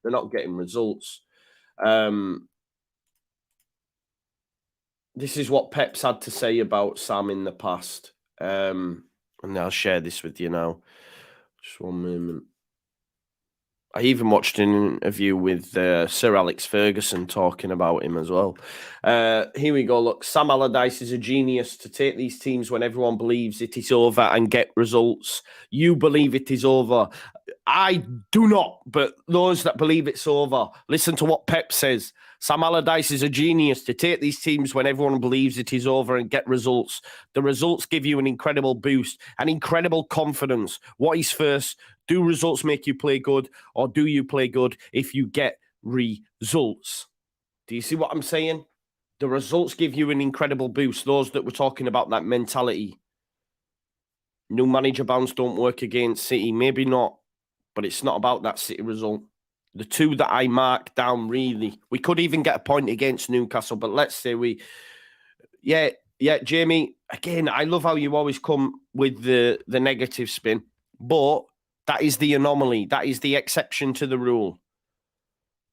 [SPEAKER 1] results. This is what Pep's had to say about Sam in the past, and I'll share this with you now. Just one moment. I even watched an interview with Sir Alex Ferguson talking about him as well. Here we go. Look, Sam Allardyce is a genius to take these teams when everyone believes it is over and get results. You believe it is over. I do not, but those that believe it's over, listen to what Pep says. Sam Allardyce is a genius to take these teams when everyone believes it is over and get results. The results give you an incredible boost, an incredible confidence. What is first? Do results make you play good, or do you play good if you get results? Do you see what I'm saying? The results give you an incredible boost. Those that were talking about that mentality. New manager bounce don't work against City. Maybe not, but it's not about that City result. The two that I marked down, really. We could even get a point against Newcastle, but let's say we... Yeah, Jamie, again, I love how you always come with the negative spin, but that is the anomaly. That is the exception to the rule.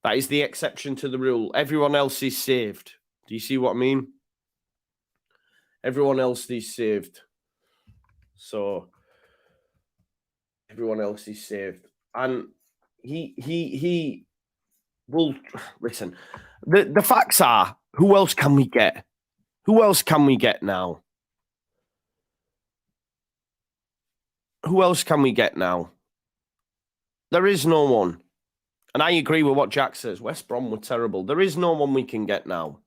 [SPEAKER 1] That is the exception to the rule. Everyone else is saved. Do you see what I mean? Everyone else is saved. So, everyone else is saved. And he will... Listen, the facts are, who else can we get? Who else can we get now? Who else can we get now? There is no one. And I agree with what Jack says. West Brom were terrible. There is no one we can get now.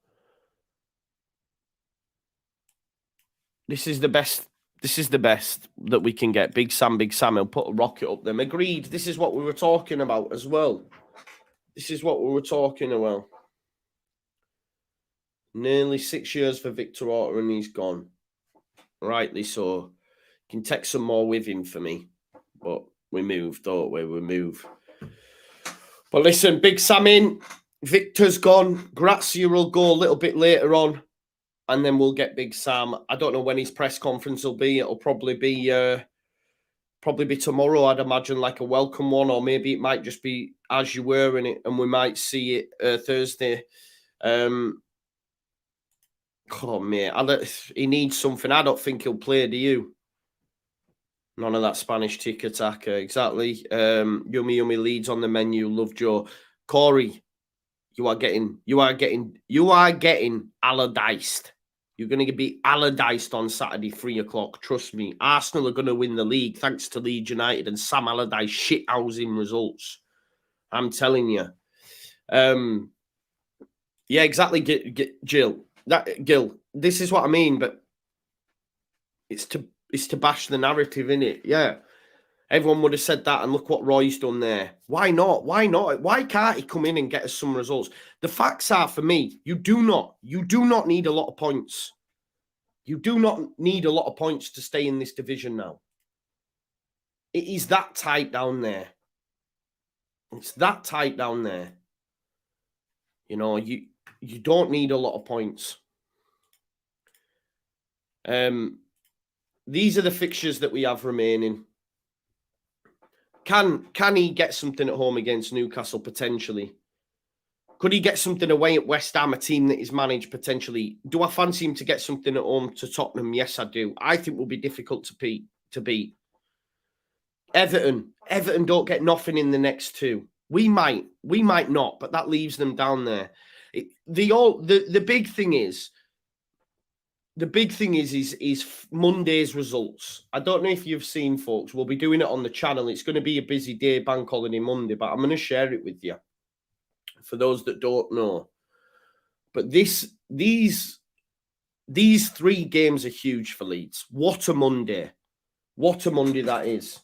[SPEAKER 1] This is the best. This is the best that we can get. Big Sam, he'll put a rocket up them. Agreed. This is what we were talking about as well. This is what we were talking about. Nearly 6 years for Victor Orta and he's gone. Rightly so. You can take some more with him for me. But we move, don't we? We move. But listen, Big Sam in. Victor's gone. Gracia will go a little bit later on. And then we'll get Big Sam. I don't know when his press conference will be. It'll probably be tomorrow, I'd imagine, like a welcome one. Or maybe it might just be as you were in it. And we might see it Thursday. Oh, mate. He needs something. I don't think he'll play, do you? None of that Spanish tiki-taka. Exactly. Yummy Leeds on the menu. Love Joe. Corey, you are getting Allardyced. You're going to be Allardyced on Saturday, 3 o'clock. Trust me. Arsenal are going to win the league thanks to Leeds United and Sam Allardyce shithousing results. I'm telling you. Yeah, exactly, Gil. Gil, this is what I mean, but it's to bash the narrative, innit? Yeah. Everyone would have said that, and look what Roy's done there. Why not? Why not? Why can't he come in and get us some results? The facts are, for me, you do not need a lot of points. You do not need a lot of points to stay in this division now. It is that tight down there. It's that tight down there. You know, you don't need a lot of points. These are the fixtures that we have remaining. Can he get something at home against Newcastle potentially? Could he get something away at West Ham, a team that is managed potentially? Do I fancy him to get something at home to Tottenham? Yes, I do. I think will be difficult to beat. Everton don't get nothing in the next two. We might not, but that leaves them down there. The big thing is Monday's results. I don't know if you've seen, folks. We'll be doing it on the channel. It's going to be a busy day, bank holiday Monday, but I'm going to share it with you for those that don't know. But these 3 games are huge for Leeds. What a Monday. What a Monday that is.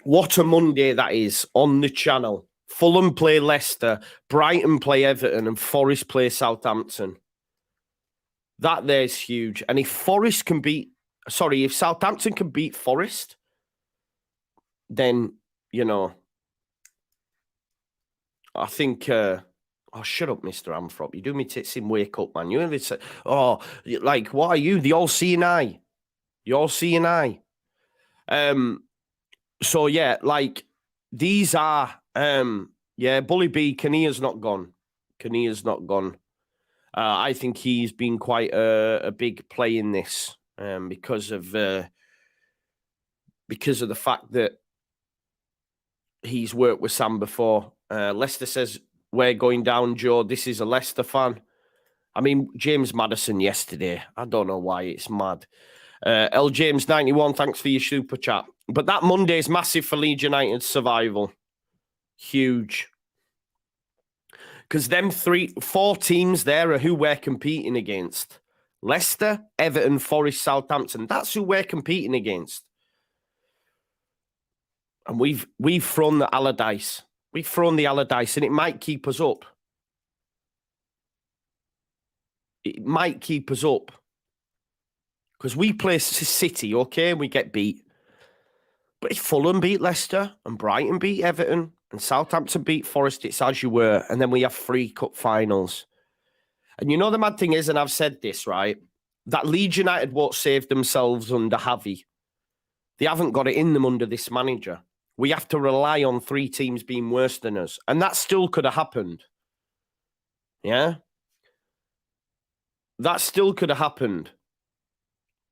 [SPEAKER 1] What a Monday that is on the channel. Fulham play Leicester, Brighton play Everton, and Forest play Southampton. That there's huge. And if Southampton can beat Forest, then, you know, I think, shut up, Mr. Amthrop. You do me tits in, wake up, man. You only say, what are you? The all-seeing eye. The all-seeing eye. So, yeah, these are, Bully B, Kinnear's not gone. I think he's been quite a big play in this because of the fact that he's worked with Sam before. Leicester says, we're going down, Joe. This is a Leicester fan. I mean, James Madison yesterday. I don't know why it's mad. L. James 91, thanks for your super chat. But that Monday is massive for Leeds United's survival. Huge. Because them 4 teams there are who we're competing against. Leicester, Everton, Forest, Southampton. That's who we're competing against. And we've thrown the Allardyce. We've thrown the Allardyce, and it might keep us up. It might keep us up. Because we play City, okay, we get beat. But if Fulham beat Leicester, and Brighton beat Everton, and Southampton beat Forest, it's as you were. And then we have 3 cup finals. And you know the mad thing is, and I've said this, right? That Leeds United won't save themselves under Javi. They haven't got it in them under this manager. We have to rely on 3 teams being worse than us. And that still could have happened. Yeah? That still could have happened.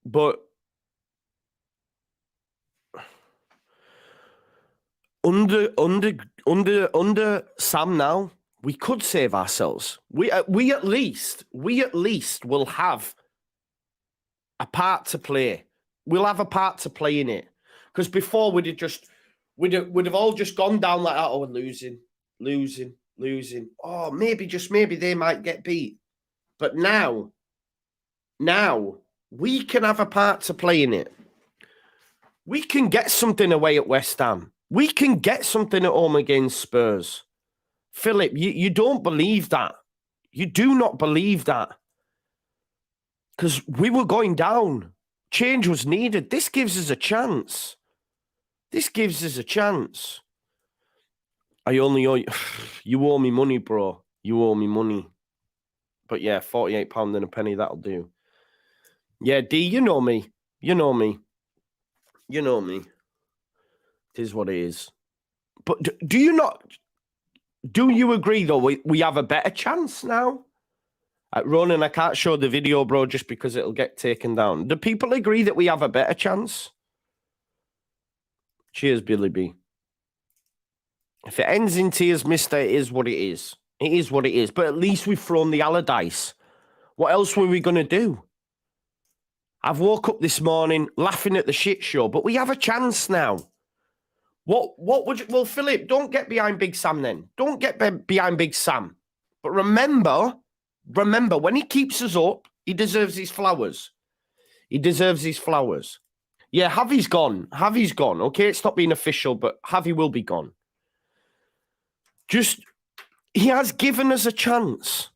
[SPEAKER 1] But under Sam now, we could save ourselves. We at least will have a part to play. We'll have a part to play in it. Because before we'd have all just gone down like that. Oh, we're losing. Oh, maybe they might get beat. But now we can have a part to play in it. We can get something away at West Ham. We can get something at home against Spurs. Philip, you don't believe that. You do not believe that. Because we were going down. Change was needed. This gives us a chance. I only owe you. You owe me money, bro. You owe me money. But yeah, £48 and a penny, that'll do. Yeah, D, you know me. It is what it is. But do you agree, though, we have a better chance now? Ronan, I can't show the video, bro, just because it'll get taken down. Do people agree that we have a better chance? Cheers, Billy B. If it ends in tears, mister, it is what it is. It is what it is. But at least we've thrown the Allardyce. What else were we going to do? I've woke up this morning laughing at the shit show, but we have a chance now. What would you... Well, Philip, don't get behind Big Sam then. Don't get behind Big Sam. But remember, when he keeps us up, he deserves his flowers. Yeah, Javi's gone. Okay, it's not being official, but Javi will be gone. He has given us a chance.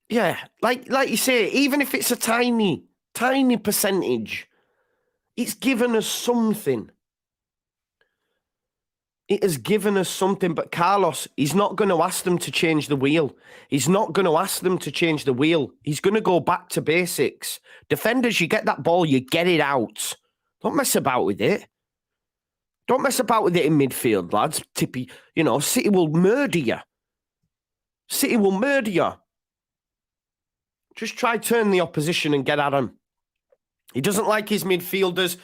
[SPEAKER 1] Yeah, like you say, even if it's a tiny percentage, it's given us something. It has given us something, but Carlos, he's not going to ask them to change the wheel. He's not going to ask them to change the wheel. He's going to go back to basics. Defenders, you get that ball, you get it out. Don't mess about with it. Don't mess about with it in midfield, lads. Tippy, City will murder you. City will murder you. Just try turn the opposition and get at him. He doesn't like his midfielders,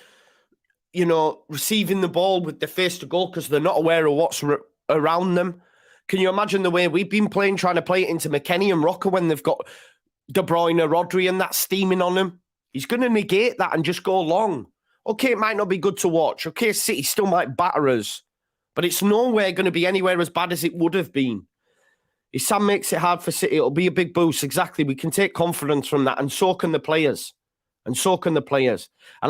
[SPEAKER 1] receiving the ball with their face to goal because they're not aware of what's around them. Can you imagine the way we've been playing, trying to play it into McKennie and Rocker when they've got De Bruyne, Rodri and that steaming on them? He's going to negate that and just go long. Okay, it might not be good to watch. Okay, City still might batter us, but it's nowhere going to be anywhere as bad as it would have been. If Sam makes it hard for City, it'll be a big boost. Exactly. We can take confidence from that, and so can the players. And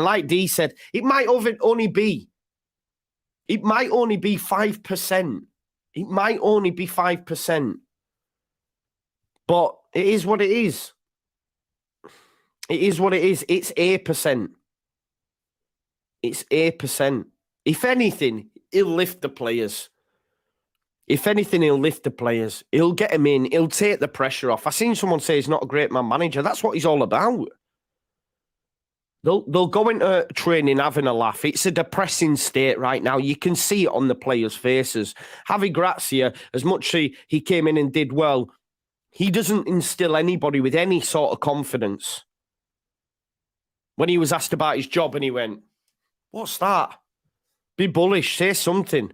[SPEAKER 1] like Dee said, it might only be 5%. It might only be 5%. But it is what it is. It is what it is. It's 8%. It's 8%. If anything, he'll lift the players. If anything, he'll lift the players. He'll get them in. He'll take the pressure off. I seen someone say he's not a great man manager. That's what he's all about. They'll go into training having a laugh. It's a depressing state right now. You can see it on the players' faces. Javi Gracia, as much as he came in and did well, he doesn't instill anybody with any sort of confidence. When he was asked about his job and he went, "What's that? Be bullish, say something."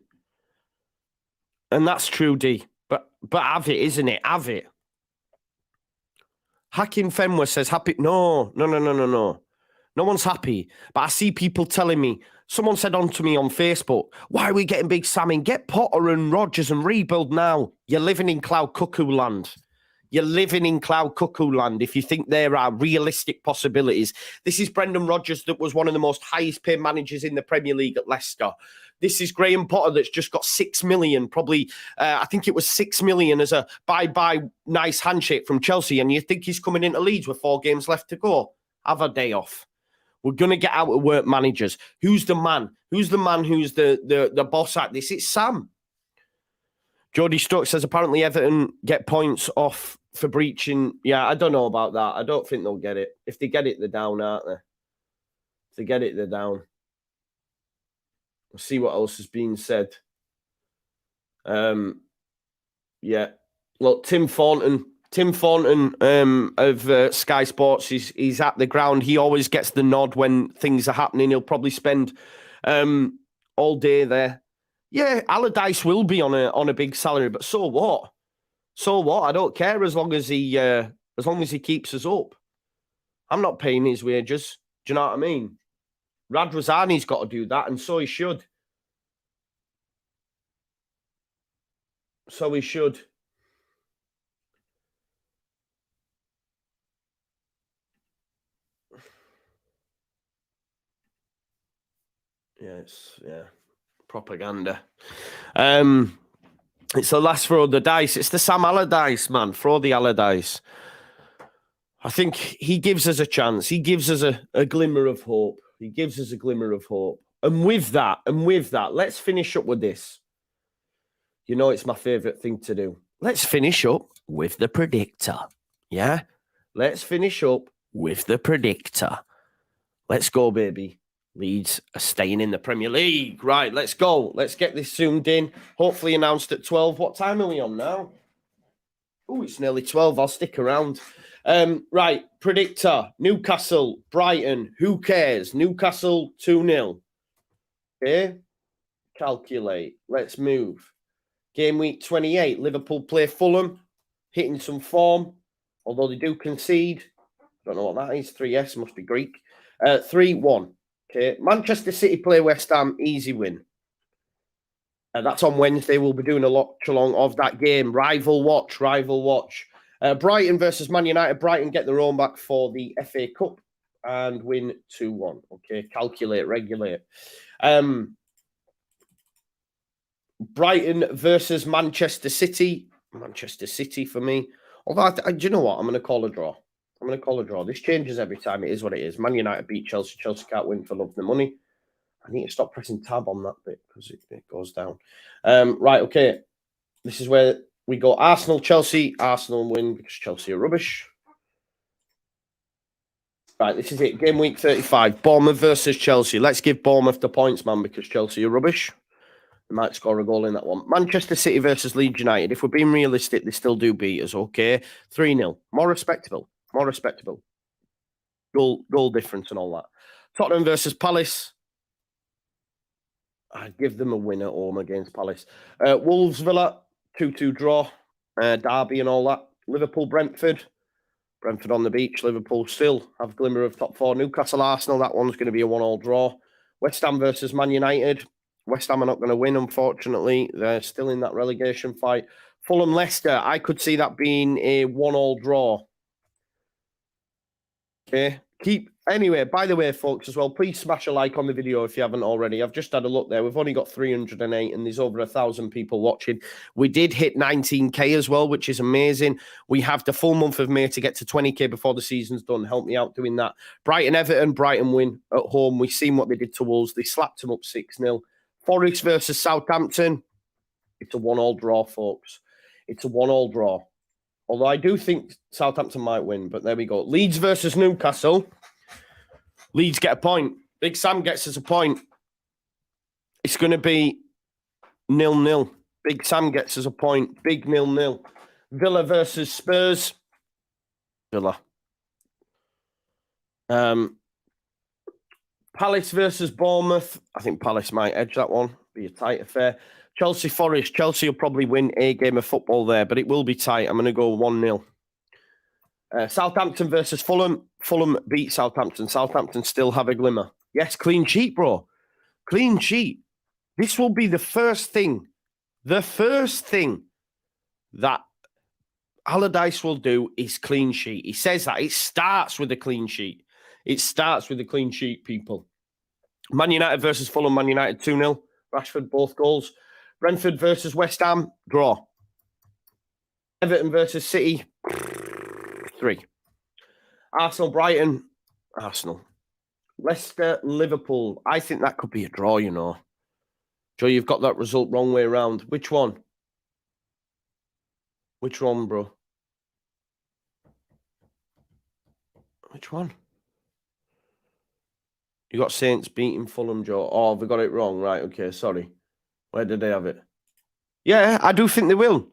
[SPEAKER 1] And that's true, D. But have it, isn't it? Have it. Hacking Fenwa says, happy. No. No one's happy. But I see people telling me, someone said on to me on Facebook, why are we getting Big Sam in? Get Potter and Rodgers and rebuild now. You're living in cloud cuckoo land. You're living in cloud cuckoo land if you think there are realistic possibilities. This is Brendan Rodgers that was one of the most highest paid managers in the Premier League at Leicester. This is Graham Potter that's just got 6 million, probably, I think it was 6 million as a bye-bye nice handshake from Chelsea. And you think he's coming into Leeds with 4 games left to go? Have a day off. We're going to get out of work managers. Who's the man? Who's the boss at this? It's Sam. Jody Stokes says, apparently Everton get points off for breaching. Yeah, I don't know about that. I don't think they'll get it. If they get it, they're down, aren't they? If they get it, they're down. We'll see what else is being said. Yeah. Look, Tim Thornton of Sky Sports, he's at the ground. He always gets the nod when things are happening. He'll probably spend all day there. Yeah, Allardyce will be on a big salary, but so what? So what? I don't care as long as he keeps us up. I'm not paying his wages. Do you know what I mean? Radrazani's got to do that, and so he should. So he should. Yeah, propaganda. It's the last throw of the dice. It's the Sam Allardyce, man. Throw the Allardyce. I think he gives us a chance. He gives us a glimmer of hope. He gives us a glimmer of hope. And with that, let's finish up with this. You know it's my favourite thing to do. Let's finish up with the predictor. Yeah? Let's finish up with the predictor. Let's go, baby. Leeds are staying in the Premier League. Right, let's go. Let's get this zoomed in. Hopefully announced at 12. What time are we on now? Oh, it's nearly 12. I'll stick around. Right, predictor. Newcastle, Brighton. Who cares? Newcastle 2-0. Okay. Calculate. Let's move. Game week 28. Liverpool play Fulham. Hitting some form. Although they do concede. Don't know what that is. 3S. Must be Greek. 3-1. Okay. Manchester City play West Ham. Easy win. That's on Wednesday. We'll be doing a watch along of that game. Rival watch. Brighton versus Man United. Brighton get their own back for the FA Cup and win 2-1. Okay, calculate, regulate. Brighton versus Manchester City. Manchester City for me. Although, do you know what? I'm going to call a draw. This changes every time. It is what it is. Man United beat Chelsea. Chelsea can't win for love of the money. I need to stop pressing tab on that bit because it goes down. Right, okay. This is where we go. Arsenal, Chelsea. Arsenal win because Chelsea are rubbish. Right, this is it. Game week 35. Bournemouth versus Chelsea. Let's give Bournemouth the points, man, because Chelsea are rubbish. They might score a goal in that one. Manchester City versus Leeds United. If we're being realistic, they still do beat us, okay? 3-0. More respectable. More respectable. Goal difference and all that. Tottenham versus Palace. I'd give them a win at home against Palace. Wolves Villa, 2-2 draw. Derby and all that. Liverpool Brentford. Brentford on the beach. Liverpool still have a glimmer of top four. Newcastle Arsenal. That one's going to be a 1-1 draw. West Ham versus Man United. West Ham are not going to win, unfortunately. They're still in that relegation fight. Fulham Leicester. I could see that being a 1-1 draw. Okay. Anyway, by the way, folks, as well, please smash a like on the video if you haven't already. I've just had a look there. We've only got 308 and there's over 1,000 people watching. We did hit 19K as well, which is amazing. We have the full month of May to get to 20K before the season's done. Help me out doing that. Brighton win at home. We've seen what they did to Wolves. They slapped them up 6-0. Forest versus Southampton. It's a 1-1 draw, folks. It's a 1-1 draw. Although I do think Southampton might win, but there we go. Leeds versus Newcastle. Leeds get a point. Big Sam gets us a point. It's going to be 0-0. Big Sam gets us a point. Big 0-0. Villa versus Spurs. Villa. Palace versus Bournemouth. I think Palace might edge that one. Be a tight affair. Chelsea Forest. Chelsea will probably win a game of football there, but it will be tight. I'm going to go 1-0. Southampton versus Fulham. Fulham beat Southampton. Southampton still have a glimmer. Yes, clean sheet, bro. Clean sheet. This will be the first thing that Allardyce will do is clean sheet. He says that. It starts with a clean sheet. It starts with a clean sheet, people. Man United versus Fulham. Man United 2-0. Rashford, both goals. Brentford versus West Ham. Draw. Everton versus City. 3. Arsenal, Brighton. Arsenal. Leicester, Liverpool. I think that could be a draw, you know. Joe, you've got that result wrong way around. Which one? Which one, bro? Which one? You got Saints beating Fulham, Joe. Oh, we got it wrong. Right, okay, sorry. Where did they have it? Yeah, I do think they will.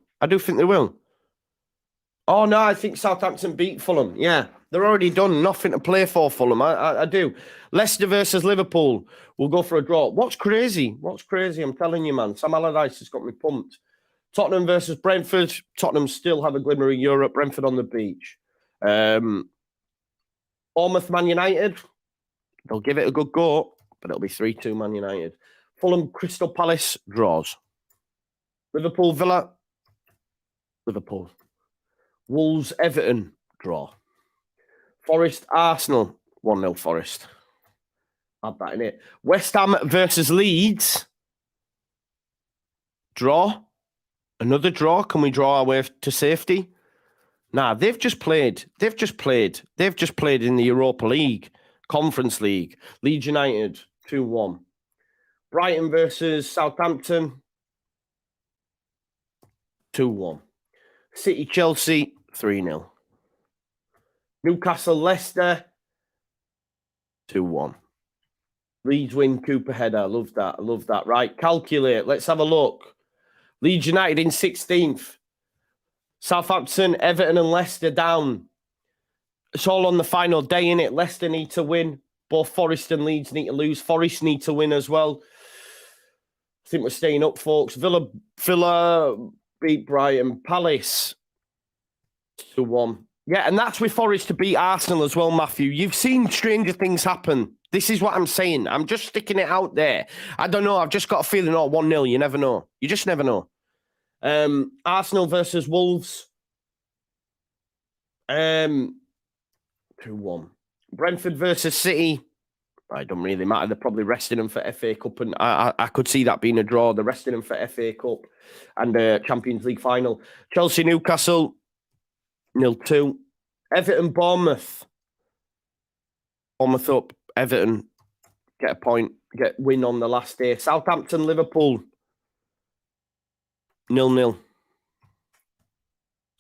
[SPEAKER 1] Oh, no, I think Southampton beat Fulham. Yeah, they're already done. Nothing to play for, Fulham. I do. Leicester versus Liverpool. We'll go for a draw. What's crazy? I'm telling you, man. Sam Allardyce has got me pumped. Tottenham versus Brentford. Tottenham still have a glimmer in Europe. Brentford on the beach. Bournemouth, Man United. They'll give it a good go, but it'll be 3-2 Man United. Fulham, Crystal Palace, draws. Liverpool, Villa. Liverpool. Wolves, Everton, draw. Forest, Arsenal, 1-0 Forest. Add that in it. West Ham versus Leeds. Draw. Another draw. Can we draw our way to safety? Nah, they've just played in the Europa League, Conference League. Leeds United, 2-1. Brighton versus Southampton, 2-1. City, Chelsea, 3-0. Newcastle, Leicester, 2-1. Leeds win, Cooper header. Love that. Right, calculate. Let's have a look. Leeds United in 16th. Southampton, Everton and Leicester down. It's all on the final day, innit? Leicester need to win. Both Forest and Leeds need to lose. Forest need to win as well. I think we're staying up, folks. Villa beat Brighton. Palace 2-1. Yeah, and that's with Forest to beat Arsenal as well, Matthew. You've seen stranger things happen. This is what I'm saying. I'm just sticking it out there. I don't know. I've just got a feeling, 1-0. You never know. You just never know. Arsenal versus Wolves. 2-1. Brentford versus City. It doesn't really matter. They're probably resting them for FA Cup, and I could see that being a draw. They're resting them for FA Cup and Champions League final. Chelsea, Newcastle, 0-2. Everton, Bournemouth. Bournemouth up. Everton get a point. get win on the last day. Southampton, Liverpool, 0-0.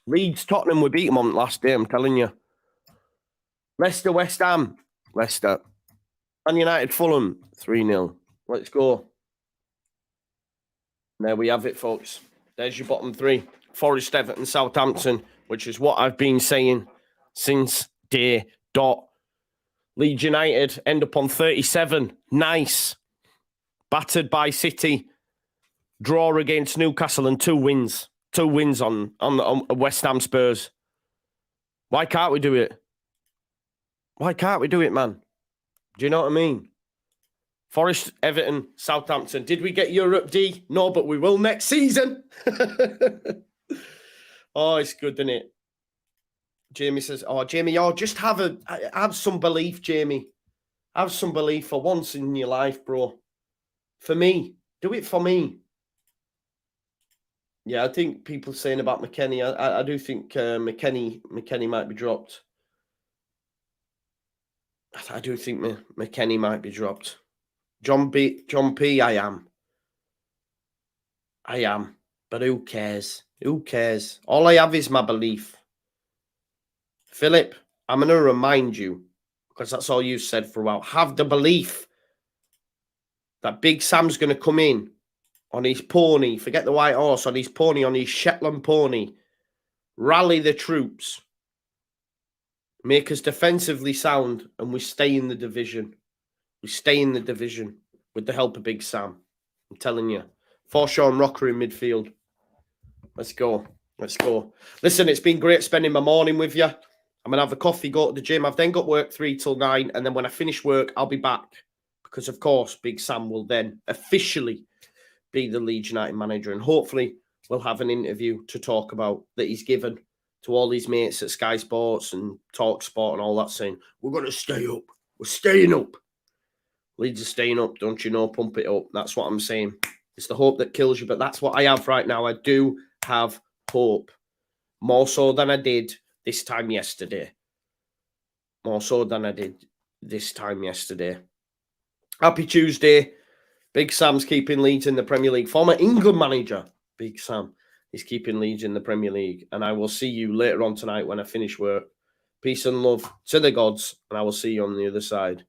[SPEAKER 1] Leeds, Tottenham, we beat them on the last day, I'm telling you. Leicester, West Ham, Leicester. Man United, Fulham, 3-0. Let's go. There we have it, folks. There's your bottom three. Forest, Everton, Southampton, which is what I've been saying since day dot. Leeds United end up on 37. Nice. Battered by City. Draw against Newcastle and 2 wins. 2 wins on West Ham Spurs. Why can't we do it? Why can't we do it, man? Do you know what I mean? Forest, Everton, Southampton. Did we get Europe D? No, but we will next season. Oh, it's good, isn't it? Jamie says, oh, Jamie, just have some belief, Jamie. Have some belief for once in your life, bro. For me. Do it for me. Yeah, I think people saying about McKennie, I do think McKennie might be dropped. I do think McKennie might be dropped. John P, I am. But who cares? Who cares? All I have is my belief. Philip, I'm going to remind you, because that's all you said for a while. Have the belief that Big Sam's going to come in on his pony. Forget the white horse. On his pony, on his Shetland pony. Rally the troops. Make us defensively sound, and we stay in the division. We stay in the division with the help of Big Sam. I'm telling you. Forshaw and Rocker in midfield. Let's go. Let's go. Listen, it's been great spending my morning with you. I'm going to have a coffee, go to the gym. I've then got work 3 till 9. And then when I finish work, I'll be back. Because, of course, Big Sam will then officially be the Leeds United manager. And hopefully we'll have an interview to talk about that he's given to all his mates at Sky Sports and Talk Sport and all that, saying, we're going to stay up. We're staying up. Leeds are staying up, don't you know? Pump it up. That's what I'm saying. It's the hope that kills you, but that's what I have right now. I do have hope. More so than I did this time yesterday. More so than I did this time yesterday. Happy Tuesday. Big Sam's keeping Leeds in the Premier League. Former England manager, Big Sam, is keeping Leeds in the Premier League. And I will see you later on tonight when I finish work. Peace and love to the gods, and I will see you on the other side.